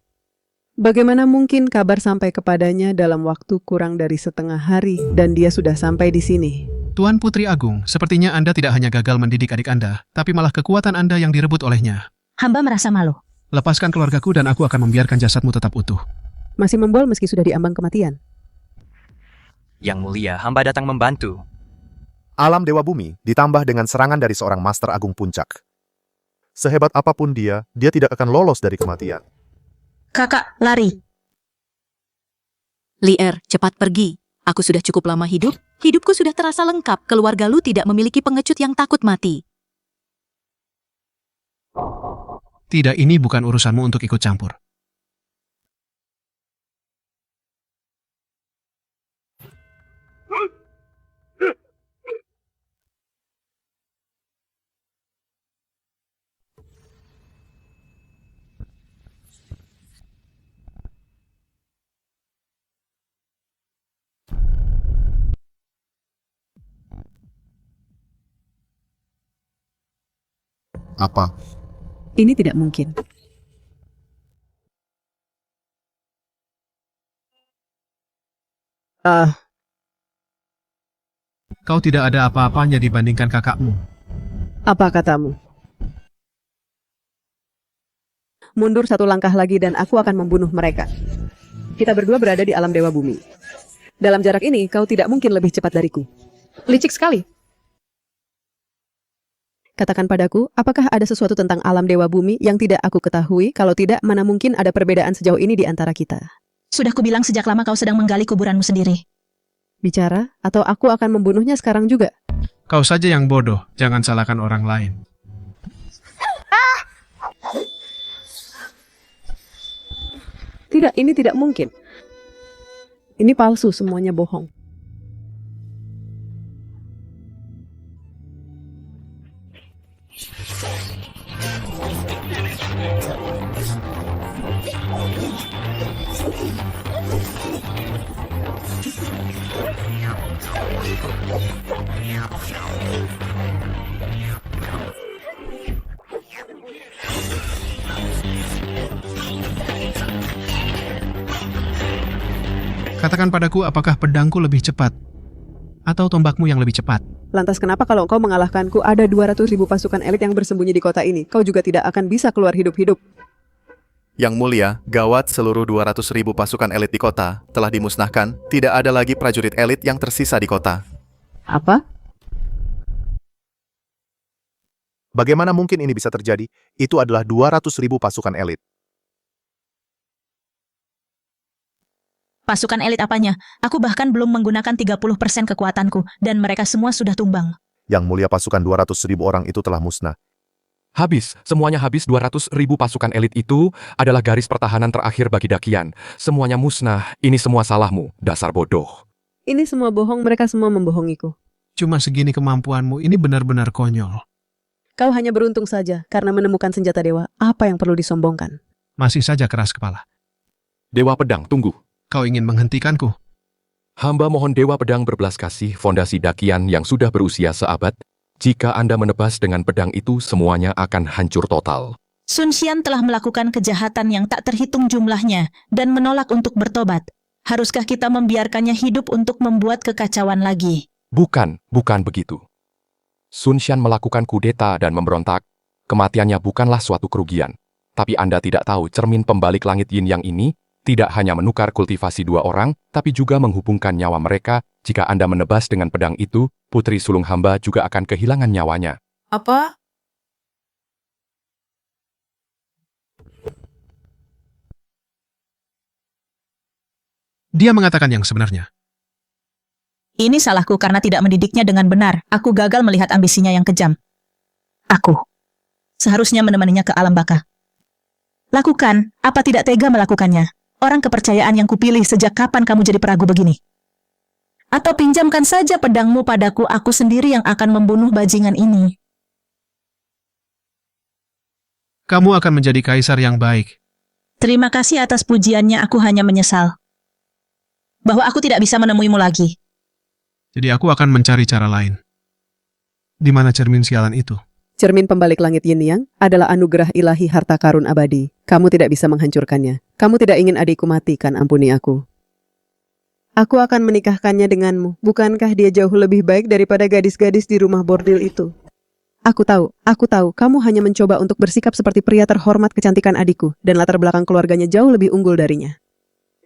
S2: Bagaimana mungkin kabar sampai kepadanya dalam waktu kurang dari setengah hari dan dia sudah sampai di sini?
S1: Tuan Putri Agung, sepertinya Anda tidak hanya gagal mendidik adik Anda, tapi malah kekuatan Anda yang direbut olehnya.
S5: Hamba merasa malu.
S1: Lepaskan keluargaku dan aku akan membiarkan jasadmu tetap utuh.
S2: Masih membual meski sudah diambang kematian.
S12: Yang mulia, hamba datang membantu.
S18: Alam Dewa Bumi ditambah dengan serangan dari seorang Master Agung Puncak. Sehebat apapun dia tidak akan lolos dari kematian.
S5: Kakak, lari.
S19: Lier, cepat pergi. Aku sudah cukup lama hidup. Hidupku sudah terasa lengkap. Keluarga lu tidak memiliki pengecut yang takut mati.
S1: Tidak, ini bukan urusanmu untuk ikut campur.
S18: Apa?
S2: Ini tidak mungkin.
S1: Kau tidak ada apa-apanya dibandingkan kakakmu.
S2: Apa katamu? Mundur 1 langkah lagi dan aku akan membunuh mereka. Kita berdua berada di alam Dewa Bumi. Dalam jarak ini, kau tidak mungkin lebih cepat dariku. Licik sekali. Katakan padaku, apakah ada sesuatu tentang alam Dewa Bumi yang tidak aku ketahui? Kalau tidak, mana mungkin ada perbedaan sejauh ini di antara kita?
S5: Sudah kubilang sejak lama kau sedang menggali kuburanmu sendiri.
S2: Bicara, atau aku akan membunuhnya sekarang juga?
S1: Kau saja yang bodoh, jangan salahkan orang lain.
S2: Tidak, ini tidak mungkin. Ini palsu, semuanya bohong.
S1: Katakan padaku, apakah pedangku lebih cepat? Atau tombakmu yang lebih cepat?
S2: Lantas kenapa kalau engkau mengalahkanku ada 200.000 pasukan elit yang bersembunyi di kota ini? Kau juga tidak akan bisa keluar hidup-hidup.
S18: Yang mulia, gawat seluruh 200.000 pasukan elit di kota telah dimusnahkan. Tidak ada lagi prajurit elit yang tersisa di kota.
S2: Apa?
S18: Bagaimana mungkin ini bisa terjadi? Itu adalah 200.000 pasukan elit.
S5: Pasukan elit apanya? Aku bahkan belum menggunakan 30% kekuatanku, dan mereka semua sudah tumbang.
S18: Yang mulia, pasukan 200.000 orang itu telah musnah.
S21: Habis, semuanya habis. 200.000 pasukan elit itu adalah garis pertahanan terakhir bagi Dakian. Semuanya musnah. Ini semua salahmu, dasar bodoh.
S2: Ini semua bohong, mereka semua membohongiku.
S1: Cuma segini kemampuanmu, ini benar-benar konyol.
S2: Kau hanya beruntung saja karena menemukan senjata dewa. Apa yang perlu disombongkan?
S1: Masih saja keras kepala.
S21: Dewa Pedang, tunggu.
S1: Kau ingin menghentikanku?
S21: Hamba mohon Dewa Pedang berbelas kasih fondasi Dakian yang sudah berusia seabad. Jika Anda menebas dengan pedang itu, semuanya akan hancur total.
S5: Sun Xian telah melakukan kejahatan yang tak terhitung jumlahnya dan menolak untuk bertobat. Haruskah kita membiarkannya hidup untuk membuat kekacauan lagi?
S21: Bukan begitu. Sun Xian melakukan kudeta dan memberontak. Kematiannya bukanlah suatu kerugian. Tapi Anda tidak tahu cermin pembalik langit yin yang ini tidak hanya menukar kultivasi 2 orang, tapi juga menghubungkan nyawa mereka. Jika Anda menebas dengan pedang itu, putri sulung hamba juga akan kehilangan nyawanya.
S10: Apa?
S1: Dia mengatakan yang sebenarnya.
S5: Ini salahku karena tidak mendidiknya dengan benar. Aku gagal melihat ambisinya yang kejam. Aku seharusnya menemaninya ke alam baka. Lakukan, apa tidak tega melakukannya? Orang kepercayaan yang kupilih, sejak kapan kamu jadi peragu begini? Atau pinjamkan saja pedangmu padaku, aku sendiri yang akan membunuh bajingan ini.
S1: Kamu akan menjadi kaisar yang baik.
S5: Terima kasih atas pujiannya, aku hanya menyesal bahwa aku tidak bisa menemuimu lagi.
S1: Jadi aku akan mencari cara lain. Di mana cermin sialan itu?
S2: Cermin pembalik langit Yin Yang adalah anugerah ilahi harta karun abadi. Kamu tidak bisa menghancurkannya. Kamu tidak ingin adikku mati, kan? Ampuni aku. Aku akan menikahkannya denganmu. Bukankah dia jauh lebih baik daripada gadis-gadis di rumah bordil itu? Aku tahu, kamu hanya mencoba untuk bersikap seperti pria terhormat kecantikan adikku, dan latar belakang keluarganya jauh lebih unggul darinya.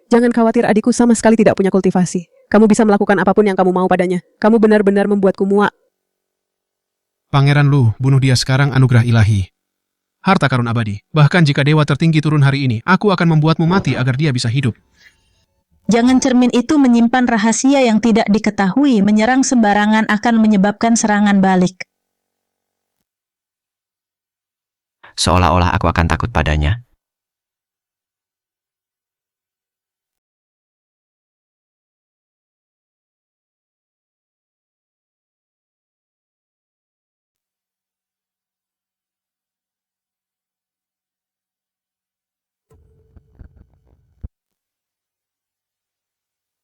S2: Jangan khawatir, adikku sama sekali tidak punya kultivasi. Kamu bisa melakukan apapun yang kamu mau padanya. Kamu benar-benar membuatku muak.
S1: Pangeran Lu, bunuh dia sekarang, anugerah ilahi. Harta karun abadi. Bahkan jika dewa tertinggi turun hari ini, aku akan membuatmu mati agar dia bisa hidup.
S5: Jangan cermin itu menyimpan rahasia yang tidak diketahui. Menyerang sembarangan akan menyebabkan serangan balik.
S3: Seolah-olah aku akan takut padanya.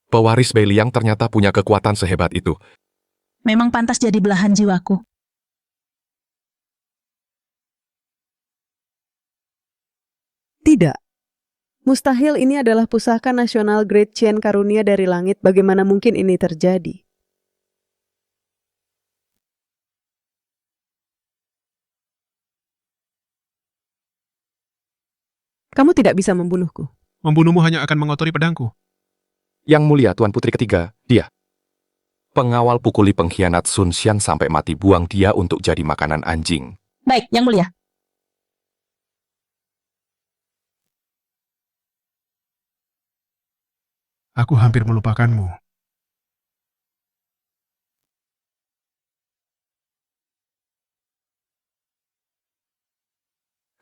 S21: Pewaris Beiliang ternyata punya kekuatan sehebat itu.
S5: Memang pantas jadi belahan jiwaku.
S2: Tidak. Mustahil, ini adalah pusaka nasional Great Qian karunia dari langit. Bagaimana mungkin ini terjadi? Kamu tidak bisa membunuhku.
S1: Membunuhmu hanya akan mengotori pedangku.
S21: Yang mulia Tuan Putri ketiga, dia. Pengawal pukuli pengkhianat Sun Xian sampai mati, buang dia untuk jadi makanan anjing.
S5: Baik, Yang Mulia.
S1: Aku hampir melupakanmu.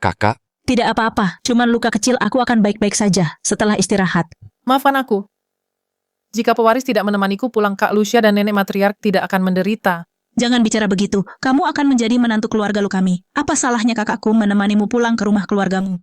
S21: Kakak,
S5: Tidak apa-apa, cuman luka kecil, aku akan baik-baik saja setelah istirahat.
S10: Maafkan aku. Jika pewaris tidak menemaniku pulang, Kak Lucia dan nenek matriark tidak akan menderita.
S5: Jangan bicara begitu, kamu akan menjadi menantu keluarga lu kami. Apa salahnya kakakku menemanimu pulang ke rumah keluargamu?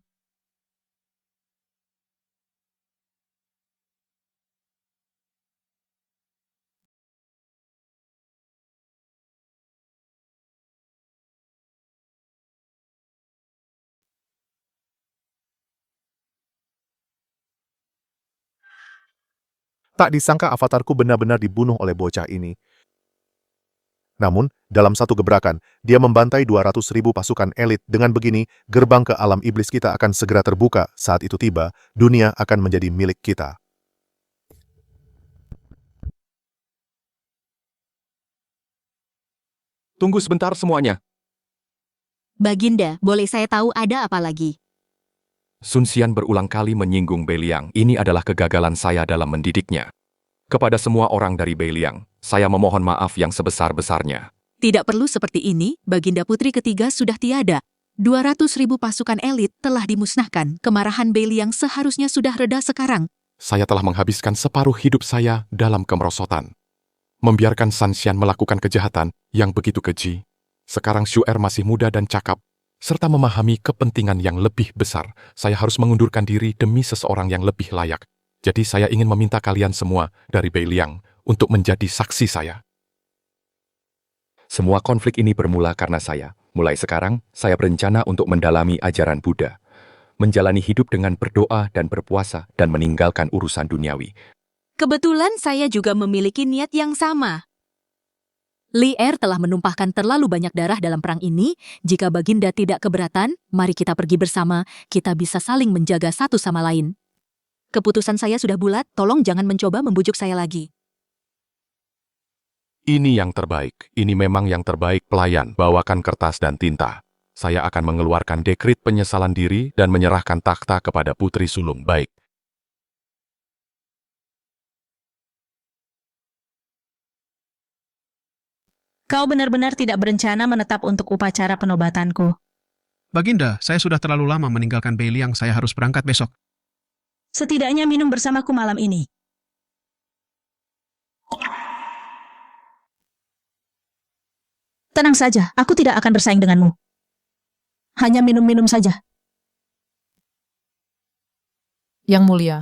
S18: Tak disangka avatarku benar-benar dibunuh oleh bocah ini. Namun, dalam satu gebrakan, dia membantai 200.000 pasukan elit. Dengan begini, gerbang ke alam iblis kita akan segera terbuka. Saat itu tiba, dunia akan menjadi milik kita.
S21: tunggu sebentar semuanya.
S19: Baginda, boleh saya tahu ada apa lagi?
S21: Sun Xian berulang kali menyinggung Beiliang. Ini adalah kegagalan saya dalam mendidiknya. Kepada semua orang dari Beiliang, saya memohon maaf yang sebesar-besarnya.
S19: Tidak perlu seperti ini, Baginda Putri ketiga sudah tiada. 200.000 pasukan elit telah dimusnahkan. Kemarahan Beiliang seharusnya sudah reda sekarang.
S21: Saya telah menghabiskan separuh hidup saya dalam kemerosotan. Membiarkan Sun Xian melakukan kejahatan yang begitu keji. Sekarang Xuer masih muda dan cakap, serta memahami kepentingan yang lebih besar. Saya harus mengundurkan diri demi seseorang yang lebih layak. Jadi saya ingin meminta kalian semua dari Beiliang untuk menjadi saksi saya. Semua konflik ini bermula karena saya. Mulai sekarang, saya berencana untuk mendalami ajaran Buddha. Menjalani hidup dengan berdoa dan berpuasa dan meninggalkan urusan duniawi.
S19: Kebetulan saya juga memiliki niat yang sama. Li Er telah menumpahkan terlalu banyak darah dalam perang ini. Jika Baginda tidak keberatan, mari kita pergi bersama. Kita bisa saling menjaga satu sama lain. Keputusan saya sudah bulat, tolong jangan mencoba membujuk saya lagi.
S21: Ini yang terbaik. Ini memang yang terbaik, pelayan. Bawakan kertas dan tinta. Saya akan mengeluarkan dekrit penyesalan diri dan menyerahkan takhta kepada Putri Sulung. Baik.
S5: Kau benar-benar tidak berencana menetap untuk upacara penobatanku.
S1: Baginda, saya sudah terlalu lama meninggalkan Beiliang, saya harus berangkat besok.
S5: Setidaknya minum bersamaku malam ini. Tenang saja, aku tidak akan bersaing denganmu. Hanya minum-minum saja.
S10: Yang Mulia,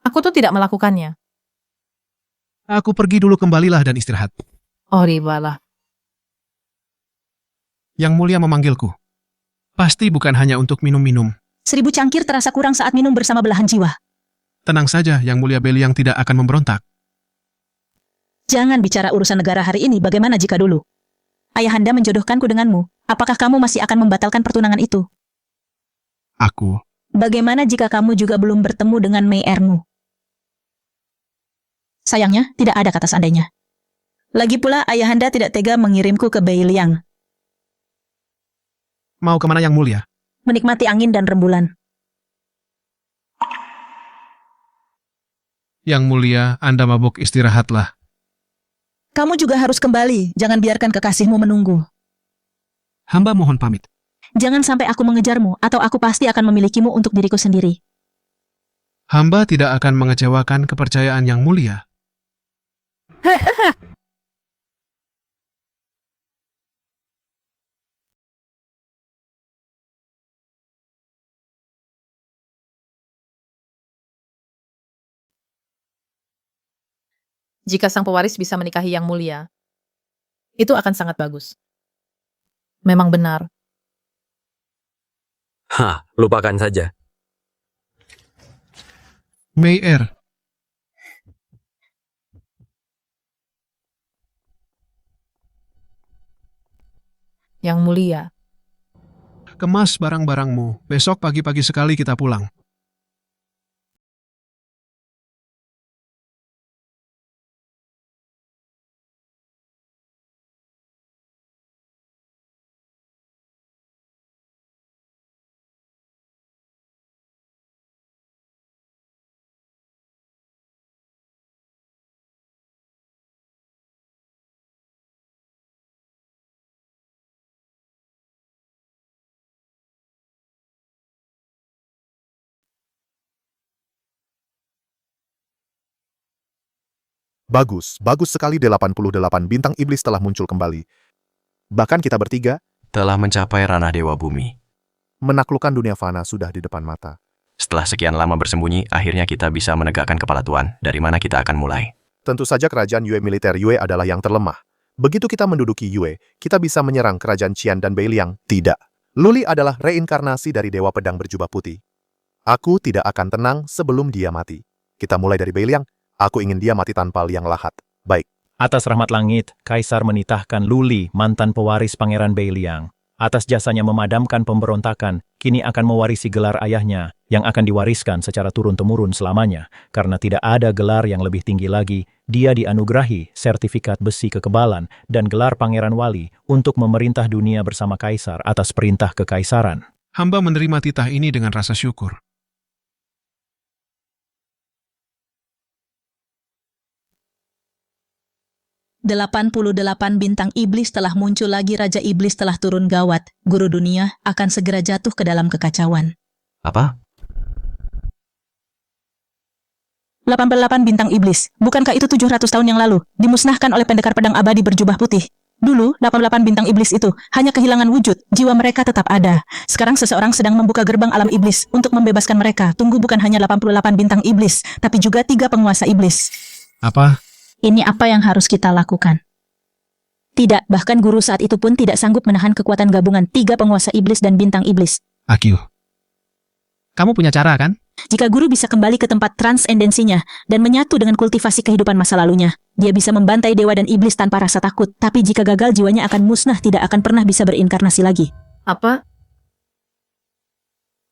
S10: aku tuh tidak melakukannya.
S1: Aku pergi dulu, kembalilah dan istirahat.
S10: Oh, ribalah.
S1: Yang Mulia memanggilku. Pasti bukan hanya untuk minum-minum.
S5: 1000 cangkir terasa kurang saat minum bersama belahan jiwa.
S1: Tenang saja, Yang Mulia Beliang tidak akan memberontak.
S5: Jangan bicara urusan negara hari ini, bagaimana jika dulu? Ayahanda menjodohkanku denganmu. Apakah kamu masih akan membatalkan pertunangan itu?
S1: Aku.
S5: Bagaimana jika kamu juga belum bertemu dengan Mei-ermu? Sayangnya, tidak ada kata seandainya. Lagi pula, Ayahanda tidak tega mengirimku ke Beiliang.
S1: Mau kemana Yang Mulia?
S5: Menikmati angin dan rembulan.
S1: Yang Mulia, Anda mabuk, istirahatlah.
S5: Kamu juga harus kembali. Jangan biarkan kekasihmu menunggu.
S1: Hamba mohon pamit.
S5: Jangan sampai aku mengejarmu, atau aku pasti akan memilikimu untuk diriku sendiri.
S1: Hamba tidak akan mengecewakan kepercayaan Yang Mulia.
S10: Jika sang pewaris bisa menikahi Yang Mulia, itu akan sangat bagus. Memang benar.
S7: Hah, lupakan saja.
S1: Mei-er,
S10: Yang Mulia.
S1: kemas barang-barangmu. Besok pagi-pagi sekali kita pulang.
S18: Bagus, bagus sekali 88 bintang iblis telah muncul kembali. Bahkan kita bertiga
S3: Telah mencapai ranah Dewa Bumi.
S18: menaklukkan dunia fana sudah di depan mata.
S3: Setelah sekian lama bersembunyi, akhirnya kita bisa menegakkan kepala Tuan. Dari mana kita akan mulai?
S18: Tentu saja kerajaan Yue militer Yue adalah yang terlemah. Begitu kita menduduki Yue, kita bisa menyerang kerajaan Qian dan Beiliang. Tidak. Luli adalah reinkarnasi dari Dewa Pedang Berjubah Putih. Aku tidak akan tenang sebelum dia mati. Kita mulai dari Beiliang. Aku ingin dia mati tanpa liang lahat. Baik.
S22: Atas rahmat langit, Kaisar menitahkan Luli, mantan pewaris Pangeran Beiliang. Atas jasanya memadamkan pemberontakan, kini akan mewarisi gelar ayahnya, yang akan diwariskan secara turun-temurun selamanya. Karena tidak ada gelar yang lebih tinggi lagi, dia dianugerahi sertifikat besi kekebalan dan gelar Pangeran Wali untuk memerintah dunia bersama Kaisar atas perintah kekaisaran.
S1: Hamba menerima titah ini dengan rasa syukur.
S5: "88 bintang iblis telah muncul lagi, Raja Iblis telah turun gawat. Guru dunia akan segera jatuh ke dalam kekacauan.
S3: Apa?
S5: 88 bintang iblis, bukankah itu 700 tahun yang lalu, dimusnahkan oleh pendekar pedang abadi berjubah putih? Dulu, 88 bintang iblis itu hanya kehilangan wujud, jiwa mereka tetap ada. Sekarang seseorang sedang membuka gerbang alam iblis untuk membebaskan mereka. Tunggu, bukan hanya 88 bintang iblis, tapi juga 3 penguasa iblis.
S1: Apa?
S5: Ini apa yang harus kita lakukan? Tidak, bahkan guru saat itu pun tidak sanggup menahan kekuatan gabungan 3 penguasa iblis dan bintang iblis.
S1: Akyu, kamu punya cara kan?
S5: Jika guru bisa kembali ke tempat transendensinya dan menyatu dengan kultivasi kehidupan masa lalunya, dia bisa membantai dewa dan iblis tanpa rasa takut. Tapi jika gagal, jiwanya akan musnah, tidak akan pernah bisa berinkarnasi lagi.
S10: Apa?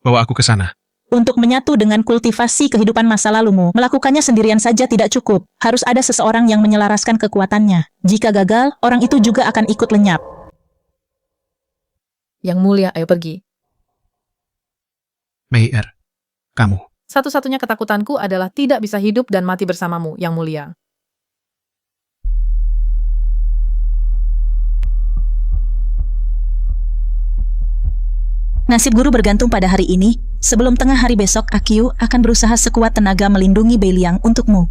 S1: Bawa aku ke sana.
S5: Untuk menyatu dengan kultivasi kehidupan masa lalumu, melakukannya sendirian saja tidak cukup. Harus ada seseorang yang menyelaraskan kekuatannya. Jika gagal, orang itu juga akan ikut lenyap.
S10: Yang Mulia, ayo pergi.
S1: Mei-er, kamu.
S10: Satu-satunya ketakutanku adalah tidak bisa hidup dan mati bersamamu, Yang Mulia.
S5: Nasib guru bergantung pada hari ini. Sebelum tengah hari besok, Akyu akan berusaha sekuat tenaga melindungi Beiliang untukmu.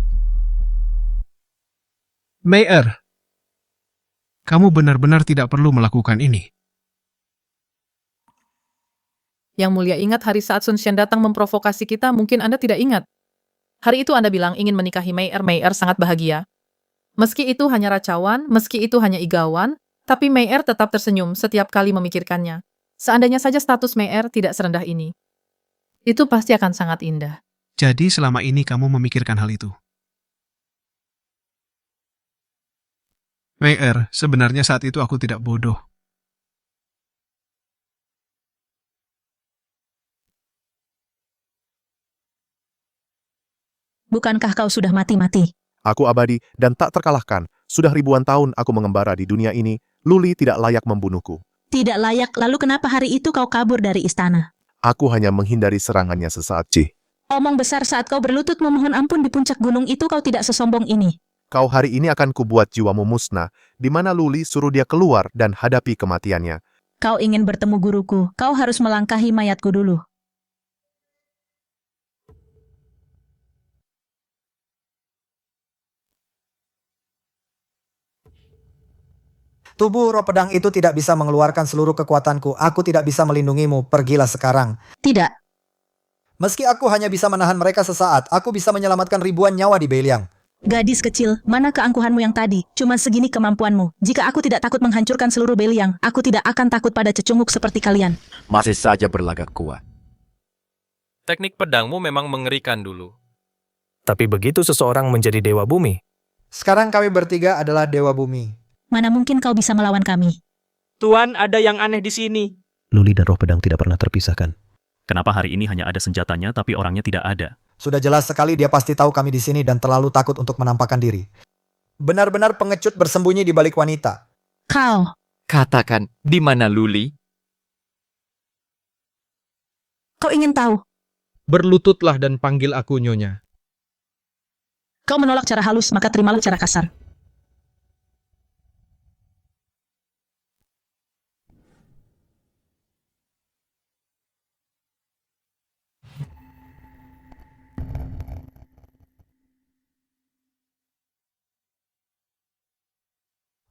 S1: Mei-er, kamu benar-benar tidak perlu melakukan ini.
S10: Yang Mulia, ingat hari saat Sun Xian datang memprovokasi kita, mungkin Anda tidak ingat. Hari itu Anda bilang ingin menikahi Mei-er. Mei-er sangat bahagia. Meski itu hanya racawan, meski itu hanya igawan, Tapi Mei tetap tersenyum setiap kali memikirkannya. Seandainya saja status Mei tidak serendah ini. Itu pasti akan sangat indah.
S1: Jadi selama ini kamu memikirkan hal itu. Mei, sebenarnya saat itu aku tidak bodoh.
S5: Bukankah kau sudah mati-mati?
S18: Aku abadi dan tak terkalahkan. Sudah ribuan tahun aku mengembara di dunia ini. Luli tidak layak membunuhku.
S5: Tidak layak, lalu kenapa hari itu kau kabur dari istana?
S18: Aku hanya menghindari serangannya sesaat, Ci.
S5: Omong besar saat kau berlutut memohon ampun di puncak gunung itu kau tidak sesombong ini.
S18: Kau hari ini akan kubuat jiwamu musnah, di mana Luli suruh dia keluar dan hadapi kematiannya.
S5: Kau ingin bertemu guruku, kau harus melangkahi mayatku dulu.
S13: Tubuh roh pedang itu tidak bisa mengeluarkan seluruh kekuatanku. Aku tidak bisa melindungimu. Pergilah sekarang.
S5: Tidak.
S13: Meski aku hanya bisa menahan mereka sesaat, aku bisa menyelamatkan ribuan nyawa di Beiliang.
S5: Gadis kecil, mana keangkuhanmu yang tadi? Cuma segini kemampuanmu. Jika aku tidak takut menghancurkan seluruh Beiliang, aku tidak akan takut pada cecunguk seperti kalian.
S9: Masih saja berlagak kuat.
S16: Teknik pedangmu memang mengerikan dulu.
S23: Tapi begitu seseorang menjadi dewa bumi.
S13: Sekarang kami bertiga adalah dewa bumi.
S5: Mana mungkin kau bisa melawan kami?
S24: Tuan, ada yang aneh di sini.
S25: Luli dan roh pedang tidak pernah terpisahkan.
S26: Kenapa hari ini hanya ada senjatanya tapi orangnya tidak ada?
S13: Sudah jelas sekali dia pasti tahu kami di sini dan terlalu takut untuk menampakkan diri. Benar-benar pengecut bersembunyi di balik wanita.
S5: Kau.
S27: Katakan, di mana Luli?
S5: Kau ingin tahu?
S24: Berlututlah dan panggil aku Nyonya.
S5: Kau menolak cara halus, maka terimalah cara kasar.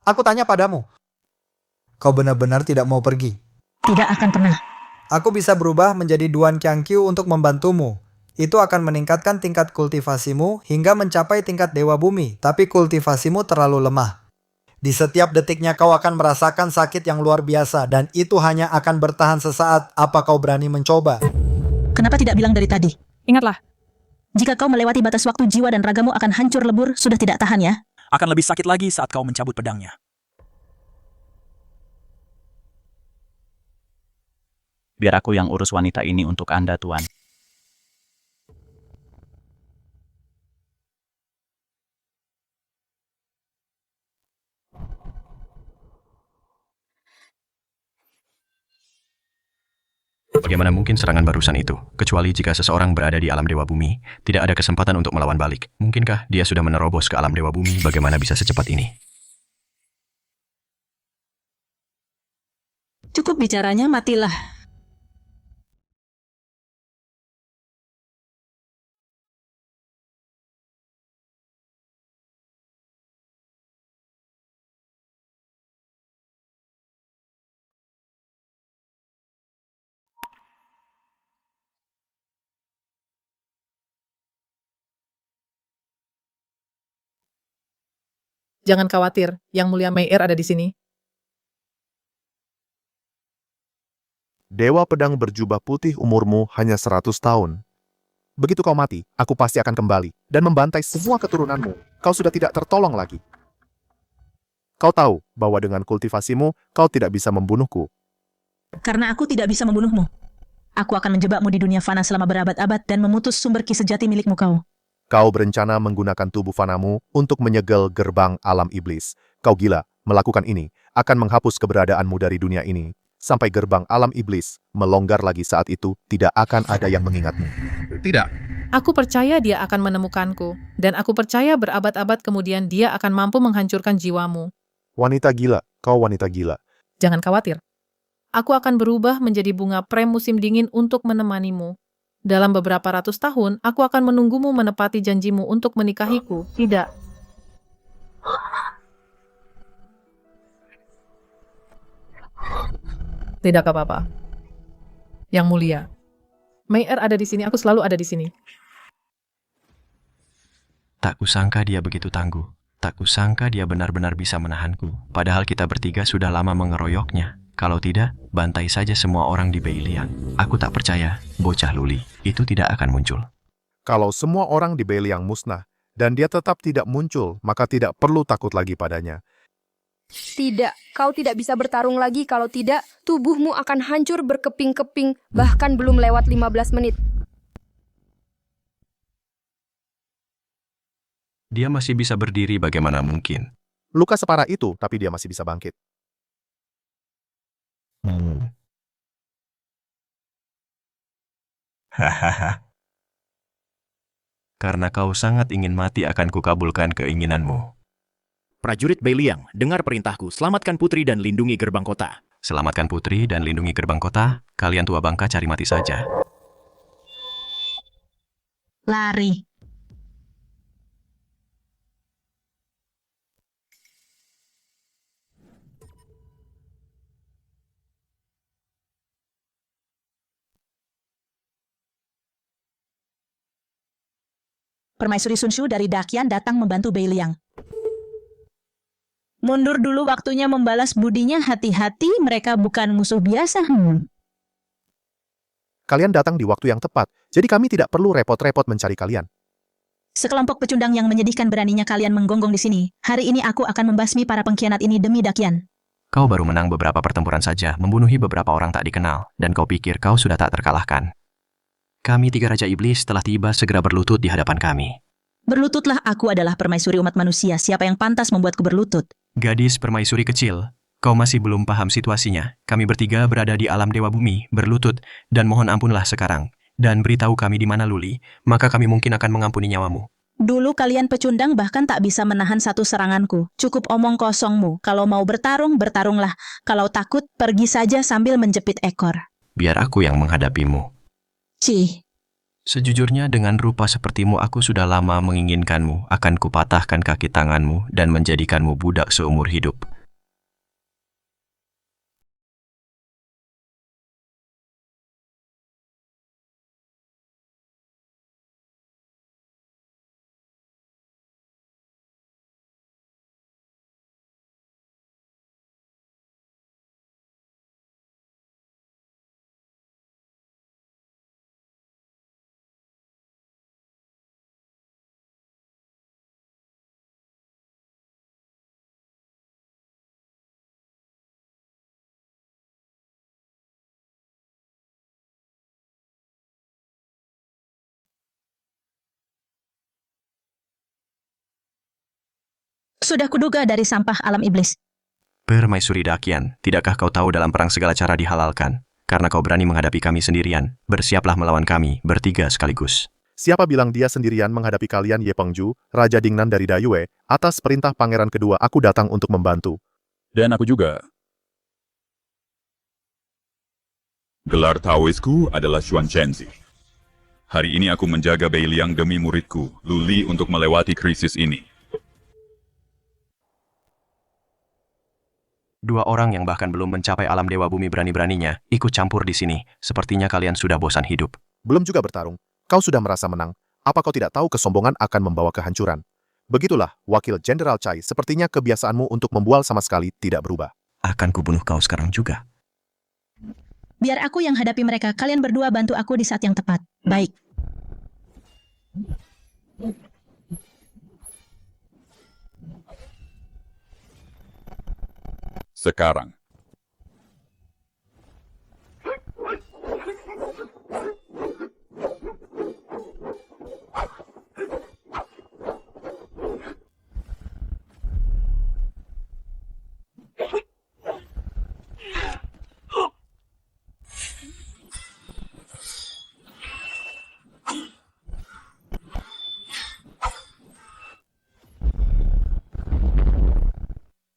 S13: Aku tanya padamu. Kau benar-benar tidak mau pergi?
S5: Tidak akan pernah.
S13: Aku bisa berubah menjadi Duan Qiangqiu untuk membantumu. Itu akan meningkatkan tingkat kultivasimu hingga mencapai tingkat Dewa Bumi, tapi kultivasimu terlalu lemah. Di setiap detiknya kau akan merasakan sakit yang luar biasa dan itu hanya akan bertahan sesaat. Apa kau berani mencoba?
S5: Kenapa tidak bilang dari tadi?
S10: Ingatlah.
S5: Jika kau melewati batas waktu, jiwa dan ragamu akan hancur lebur, sudah tidak tahan ya?
S28: Akan lebih sakit lagi saat kau mencabut pedangnya.
S15: Biar aku yang urus wanita ini untuk Anda, Tuan.
S3: Bagaimana mungkin serangan barusan itu? Kecuali jika seseorang berada di alam Dewa Bumi, tidak ada kesempatan untuk melawan balik. Mungkinkah dia sudah menerobos ke alam Dewa Bumi? Bagaimana bisa secepat ini?
S5: Cukup bicaranya, matilah.
S10: Jangan khawatir, Yang Mulia Mei ada di sini.
S18: Dewa pedang berjubah putih umurmu hanya 100 tahun. Begitu kau mati, aku pasti akan kembali dan membantai semua keturunanmu. Kau sudah tidak tertolong lagi. Kau tahu bahwa dengan kultivasimu, kau tidak bisa membunuhku.
S5: Karena aku tidak bisa membunuhmu. Aku akan menjebakmu di dunia fana selama berabad-abad dan memutus sumber ki sejati milikmu kau.
S18: Kau berencana menggunakan tubuh fanamu untuk menyegel gerbang alam iblis. Kau gila, melakukan ini akan menghapus keberadaanmu dari dunia ini. Sampai gerbang alam iblis melonggar lagi saat itu, tidak akan ada yang mengingatmu.
S1: Tidak.
S10: Aku percaya dia akan menemukanku, dan aku percaya berabad-abad kemudian dia akan mampu menghancurkan jiwamu.
S18: Wanita gila, kau wanita gila.
S10: Jangan khawatir. Aku akan berubah menjadi bunga prem musim dingin untuk menemanimu. Dalam beberapa ratus tahun, aku akan menunggumu menepati janjimu untuk menikahiku. Tidak. Tidak apa-apa. Yang Mulia. Mei ada di sini, aku selalu ada di sini.
S3: Tak kusangka dia begitu tangguh. Tak kusangka dia benar-benar bisa menahanku, padahal kita bertiga sudah lama mengeroyoknya. Kalau tidak, bantai saja semua orang di Beiliang. Aku tak percaya, bocah Luli, itu tidak akan muncul.
S18: Kalau semua orang di Beiliang musnah, dan dia tetap tidak muncul, maka tidak perlu takut lagi padanya.
S4: Tidak, kau tidak bisa bertarung lagi kalau tidak, tubuhmu akan hancur berkeping-keping, bahkan belum lewat 15 menit.
S3: Dia masih bisa berdiri, bagaimana mungkin?
S18: Luka separah itu, tapi dia masih bisa bangkit.
S3: Hahaha. Karena kau sangat ingin mati, akan kukabulkan keinginanmu.
S9: Prajurit Beiliang, dengar perintahku, selamatkan putri dan lindungi gerbang kota.
S3: Selamatkan putri dan lindungi gerbang kota, kalian tua bangka cari mati saja.
S5: Lari. Permaisuri Sun Shu dari Dakian datang membantu Beiliang. Mundur dulu, waktunya membalas budinya. Hati-hati, mereka bukan musuh biasa.
S18: Kalian datang di waktu yang tepat, jadi kami tidak perlu repot-repot mencari kalian.
S5: Sekelompok pecundang yang menyedihkan, beraninya kalian menggonggong di sini. Hari ini aku akan membasmi para pengkhianat ini demi Dakian.
S3: Kau baru menang beberapa pertempuran saja, membunuhi beberapa orang tak dikenal, dan kau pikir kau sudah tak terkalahkan. Kami 3 Raja Iblis telah tiba, segera berlutut di hadapan kami.
S5: Berlututlah, aku adalah permaisuri umat manusia. Siapa yang pantas membuatku berlutut?
S3: Gadis permaisuri kecil, kau masih belum paham situasinya. Kami bertiga berada di alam Dewa Bumi, berlutut, dan mohon ampunlah sekarang. Dan beritahu kami di mana Luli, maka kami mungkin akan mengampuni nyawamu.
S5: Dulu kalian pecundang bahkan tak bisa menahan satu seranganku. Cukup omong kosongmu. Kalau mau bertarung, bertarunglah. Kalau takut, pergi saja sambil menjepit ekor.
S3: Biar aku yang menghadapimu.
S5: Cih.
S3: Sejujurnya dengan rupa sepertimu aku sudah lama menginginkanmu, akan kupatahkan kaki tanganmu dan menjadikanmu budak seumur hidup.
S5: Sudah kuduga dari sampah alam iblis.
S3: Permaisuri Dakian, tidakkah kau tahu dalam perang segala cara dihalalkan? Karena kau berani menghadapi kami sendirian, bersiaplah melawan kami, bertiga sekaligus.
S18: Siapa bilang dia sendirian menghadapi kalian? Ye Pengju, Raja Dingnan dari Dayue, atas perintah Pangeran Kedua aku datang untuk membantu.
S6: Dan aku juga. Gelar Taoisku adalah Xuan Chenzi. Hari ini aku menjaga Beiliang demi muridku, Luli, untuk melewati krisis ini.
S3: 2 orang yang bahkan belum mencapai alam Dewa Bumi berani-beraninya ikut campur di sini. Sepertinya kalian sudah bosan hidup.
S18: Belum juga bertarung. Kau sudah merasa menang. Apa kau tidak tahu kesombongan akan membawa kehancuran? Begitulah, Wakil Jenderal Chai, sepertinya kebiasaanmu untuk membual sama sekali tidak berubah.
S3: Akan kubunuh kau sekarang juga.
S5: Biar aku yang hadapi mereka. Kalian berdua bantu aku di saat yang tepat. Baik.
S6: Sekarang.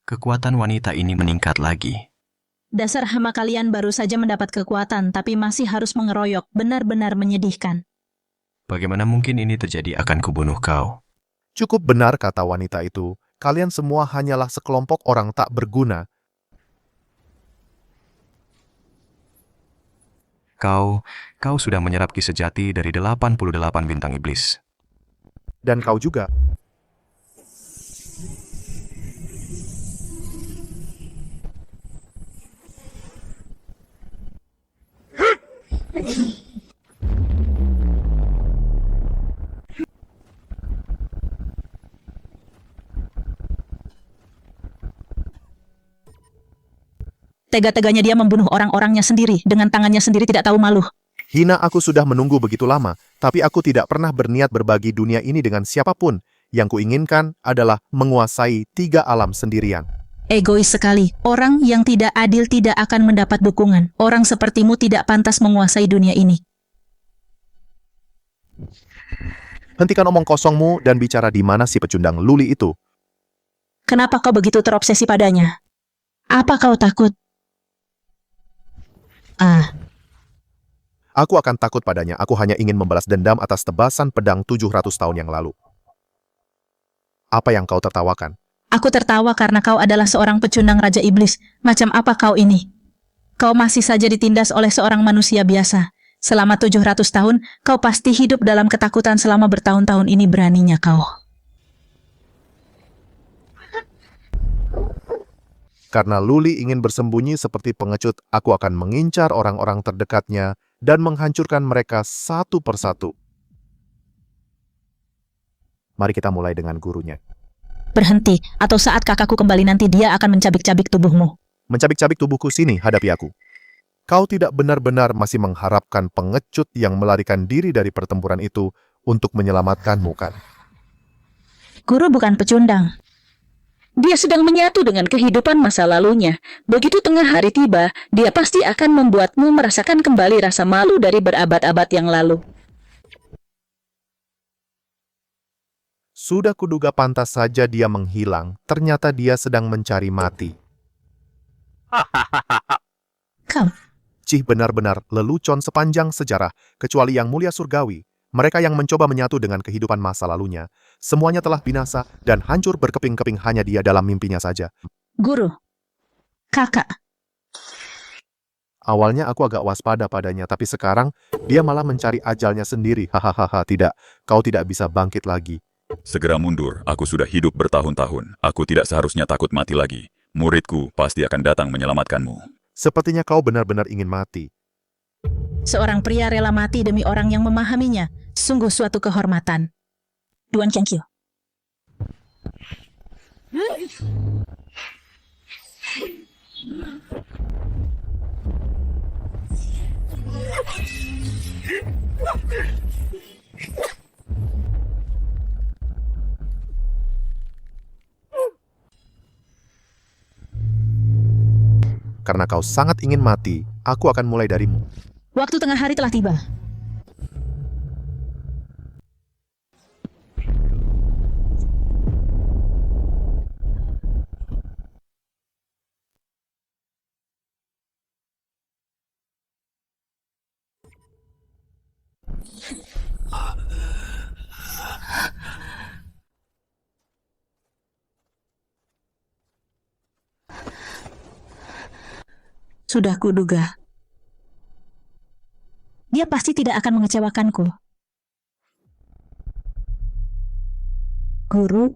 S3: Kekuatan wanita ini meningkat lagi.
S5: Dasar hama kalian baru saja mendapat kekuatan, tapi masih harus mengeroyok. Benar-benar menyedihkan.
S3: Bagaimana mungkin ini terjadi? Akan kubunuh kau.
S18: Cukup benar kata wanita itu. Kalian semua hanyalah sekelompok orang tak berguna.
S3: Kau sudah menyerap ki sejati dari 88 bintang iblis.
S18: Dan kau juga.
S5: Tega-teganya dia membunuh orang-orangnya sendiri dengan tangannya sendiri tidak tahu malu.
S18: Hina, aku sudah menunggu begitu lama, tapi aku tidak pernah berniat berbagi dunia ini dengan siapapun. Yang kuinginkan adalah menguasai 3 alam sendirian.
S5: Egois sekali. Orang yang tidak adil tidak akan mendapat dukungan. Orang sepertimu tidak pantas menguasai dunia ini.
S18: Hentikan omong kosongmu dan bicara di mana si pecundang Luli itu.
S5: Kenapa kau begitu terobsesi padanya? Apa kau takut?
S18: Aku akan takut padanya. Aku hanya ingin membalas dendam atas tebasan pedang 700 tahun yang lalu. Apa yang kau tertawakan?
S5: Aku tertawa karena kau adalah seorang pecundang Raja Iblis. Macam apa kau ini? Kau masih saja ditindas oleh seorang manusia biasa. Selama 700 tahun, kau pasti hidup dalam ketakutan selama bertahun-tahun ini beraninya kau.
S18: Karena Luli ingin bersembunyi seperti pengecut, aku akan mengincar orang-orang terdekatnya dan menghancurkan mereka satu persatu. Mari kita mulai dengan gurunya.
S5: Berhenti, atau saat kakakku kembali nanti dia akan mencabik-cabik tubuhmu.
S18: Mencabik-cabik tubuhku, sini, hadapi aku. Kau tidak benar-benar masih mengharapkan pengecut yang melarikan diri dari pertempuran itu untuk menyelamatkanmu, kan?
S5: Guru bukan pecundang. Dia sedang menyatu dengan kehidupan masa lalunya. Begitu tengah hari tiba, dia pasti akan membuatmu merasakan kembali rasa malu dari berabad-abad yang lalu.
S18: Sudah kuduga pantas saja dia menghilang, ternyata dia sedang mencari mati.
S5: Kau.
S18: Cih, benar-benar lelucon sepanjang sejarah, kecuali yang mulia surgawi. Mereka yang mencoba menyatu dengan kehidupan masa lalunya, semuanya telah binasa dan hancur berkeping-keping, hanya dia dalam mimpinya saja.
S5: Guru. Kakak.
S18: Awalnya aku agak waspada padanya, tapi sekarang dia malah mencari ajalnya sendiri. Hahaha, tidak, kau tidak bisa bangkit lagi.
S6: Segera mundur, aku sudah hidup bertahun-tahun. Aku tidak seharusnya takut mati lagi. Muridku pasti akan datang menyelamatkanmu.
S18: Sepertinya kau benar-benar ingin mati.
S5: Seorang pria rela mati demi orang yang memahaminya. Sungguh suatu kehormatan. Duan Qiangqiu.
S18: Karena kau sangat ingin mati, aku akan mulai darimu.
S5: Waktu tengah hari telah tiba. Sudah kuduga. Dia pasti tidak akan mengecewakanku. Guru.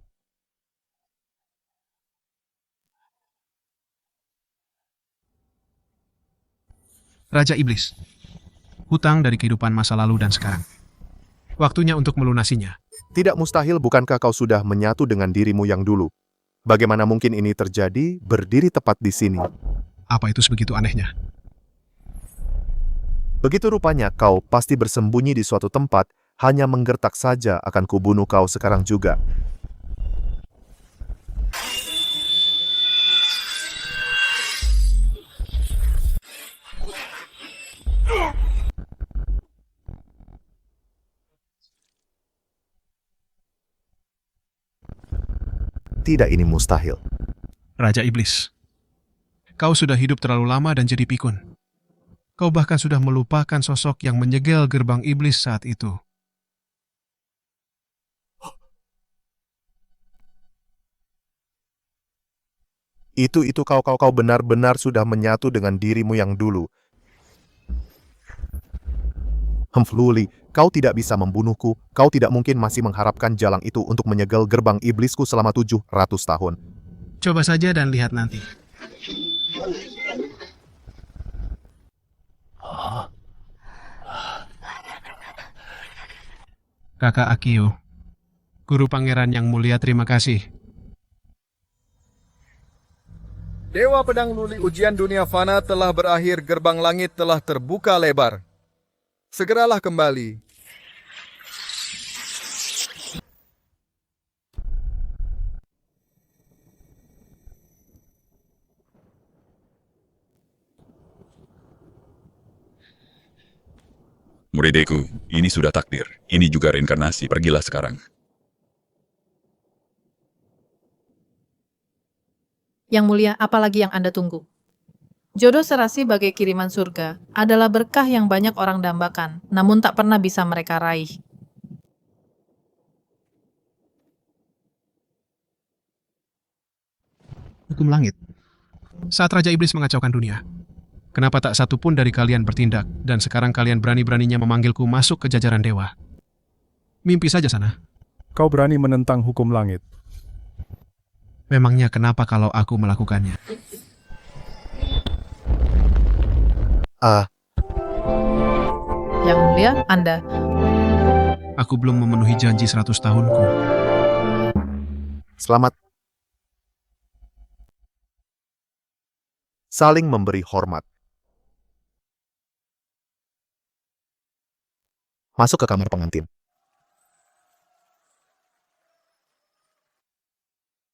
S1: Raja Iblis. Hutang dari kehidupan masa lalu dan sekarang. Waktunya untuk melunasinya.
S18: Tidak mustahil, bukankah kau sudah menyatu dengan dirimu yang dulu? Bagaimana mungkin ini terjadi berdiri tepat di sini?
S1: Apa itu sebegitu anehnya?
S18: Begitu rupanya kau pasti bersembunyi di suatu tempat, hanya menggertak saja akan kubunuh kau sekarang juga. Tidak, ini mustahil.
S1: Raja Iblis. Kau sudah hidup terlalu lama dan jadi pikun. Kau bahkan sudah melupakan sosok yang menyegel gerbang iblis saat itu.
S18: Itu kau benar-benar sudah menyatu dengan dirimu yang dulu. Luli, kau tidak bisa membunuhku. Kau tidak mungkin masih mengharapkan jalang itu untuk menyegel gerbang iblisku selama 700 tahun.
S1: Coba saja dan lihat nanti. Kakak Akio. Guru pangeran yang mulia, terima kasih.
S2: Dewa Pedang Luli, ujian dunia fana telah berakhir, gerbang langit telah terbuka lebar. Segeralah kembali.
S6: Muridku, ini sudah takdir. Ini juga reinkarnasi. Pergilah sekarang.
S10: Yang mulia, apalagi yang Anda tunggu? Jodoh serasi bagai kiriman surga adalah berkah yang banyak orang dambakan, namun tak pernah bisa mereka raih.
S1: Hukum langit. Saat Raja Iblis mengacaukan dunia, kenapa tak satu pun dari kalian bertindak, dan sekarang kalian berani-beraninya memanggilku masuk ke jajaran dewa? Mimpi saja sana.
S8: Kau berani menentang hukum langit.
S1: Memangnya kenapa kalau aku melakukannya?
S10: Yang mulia, Anda.
S1: Aku belum memenuhi janji 100 tahunku.
S18: Selamat. Saling memberi hormat. Masuk ke kamar pengantin.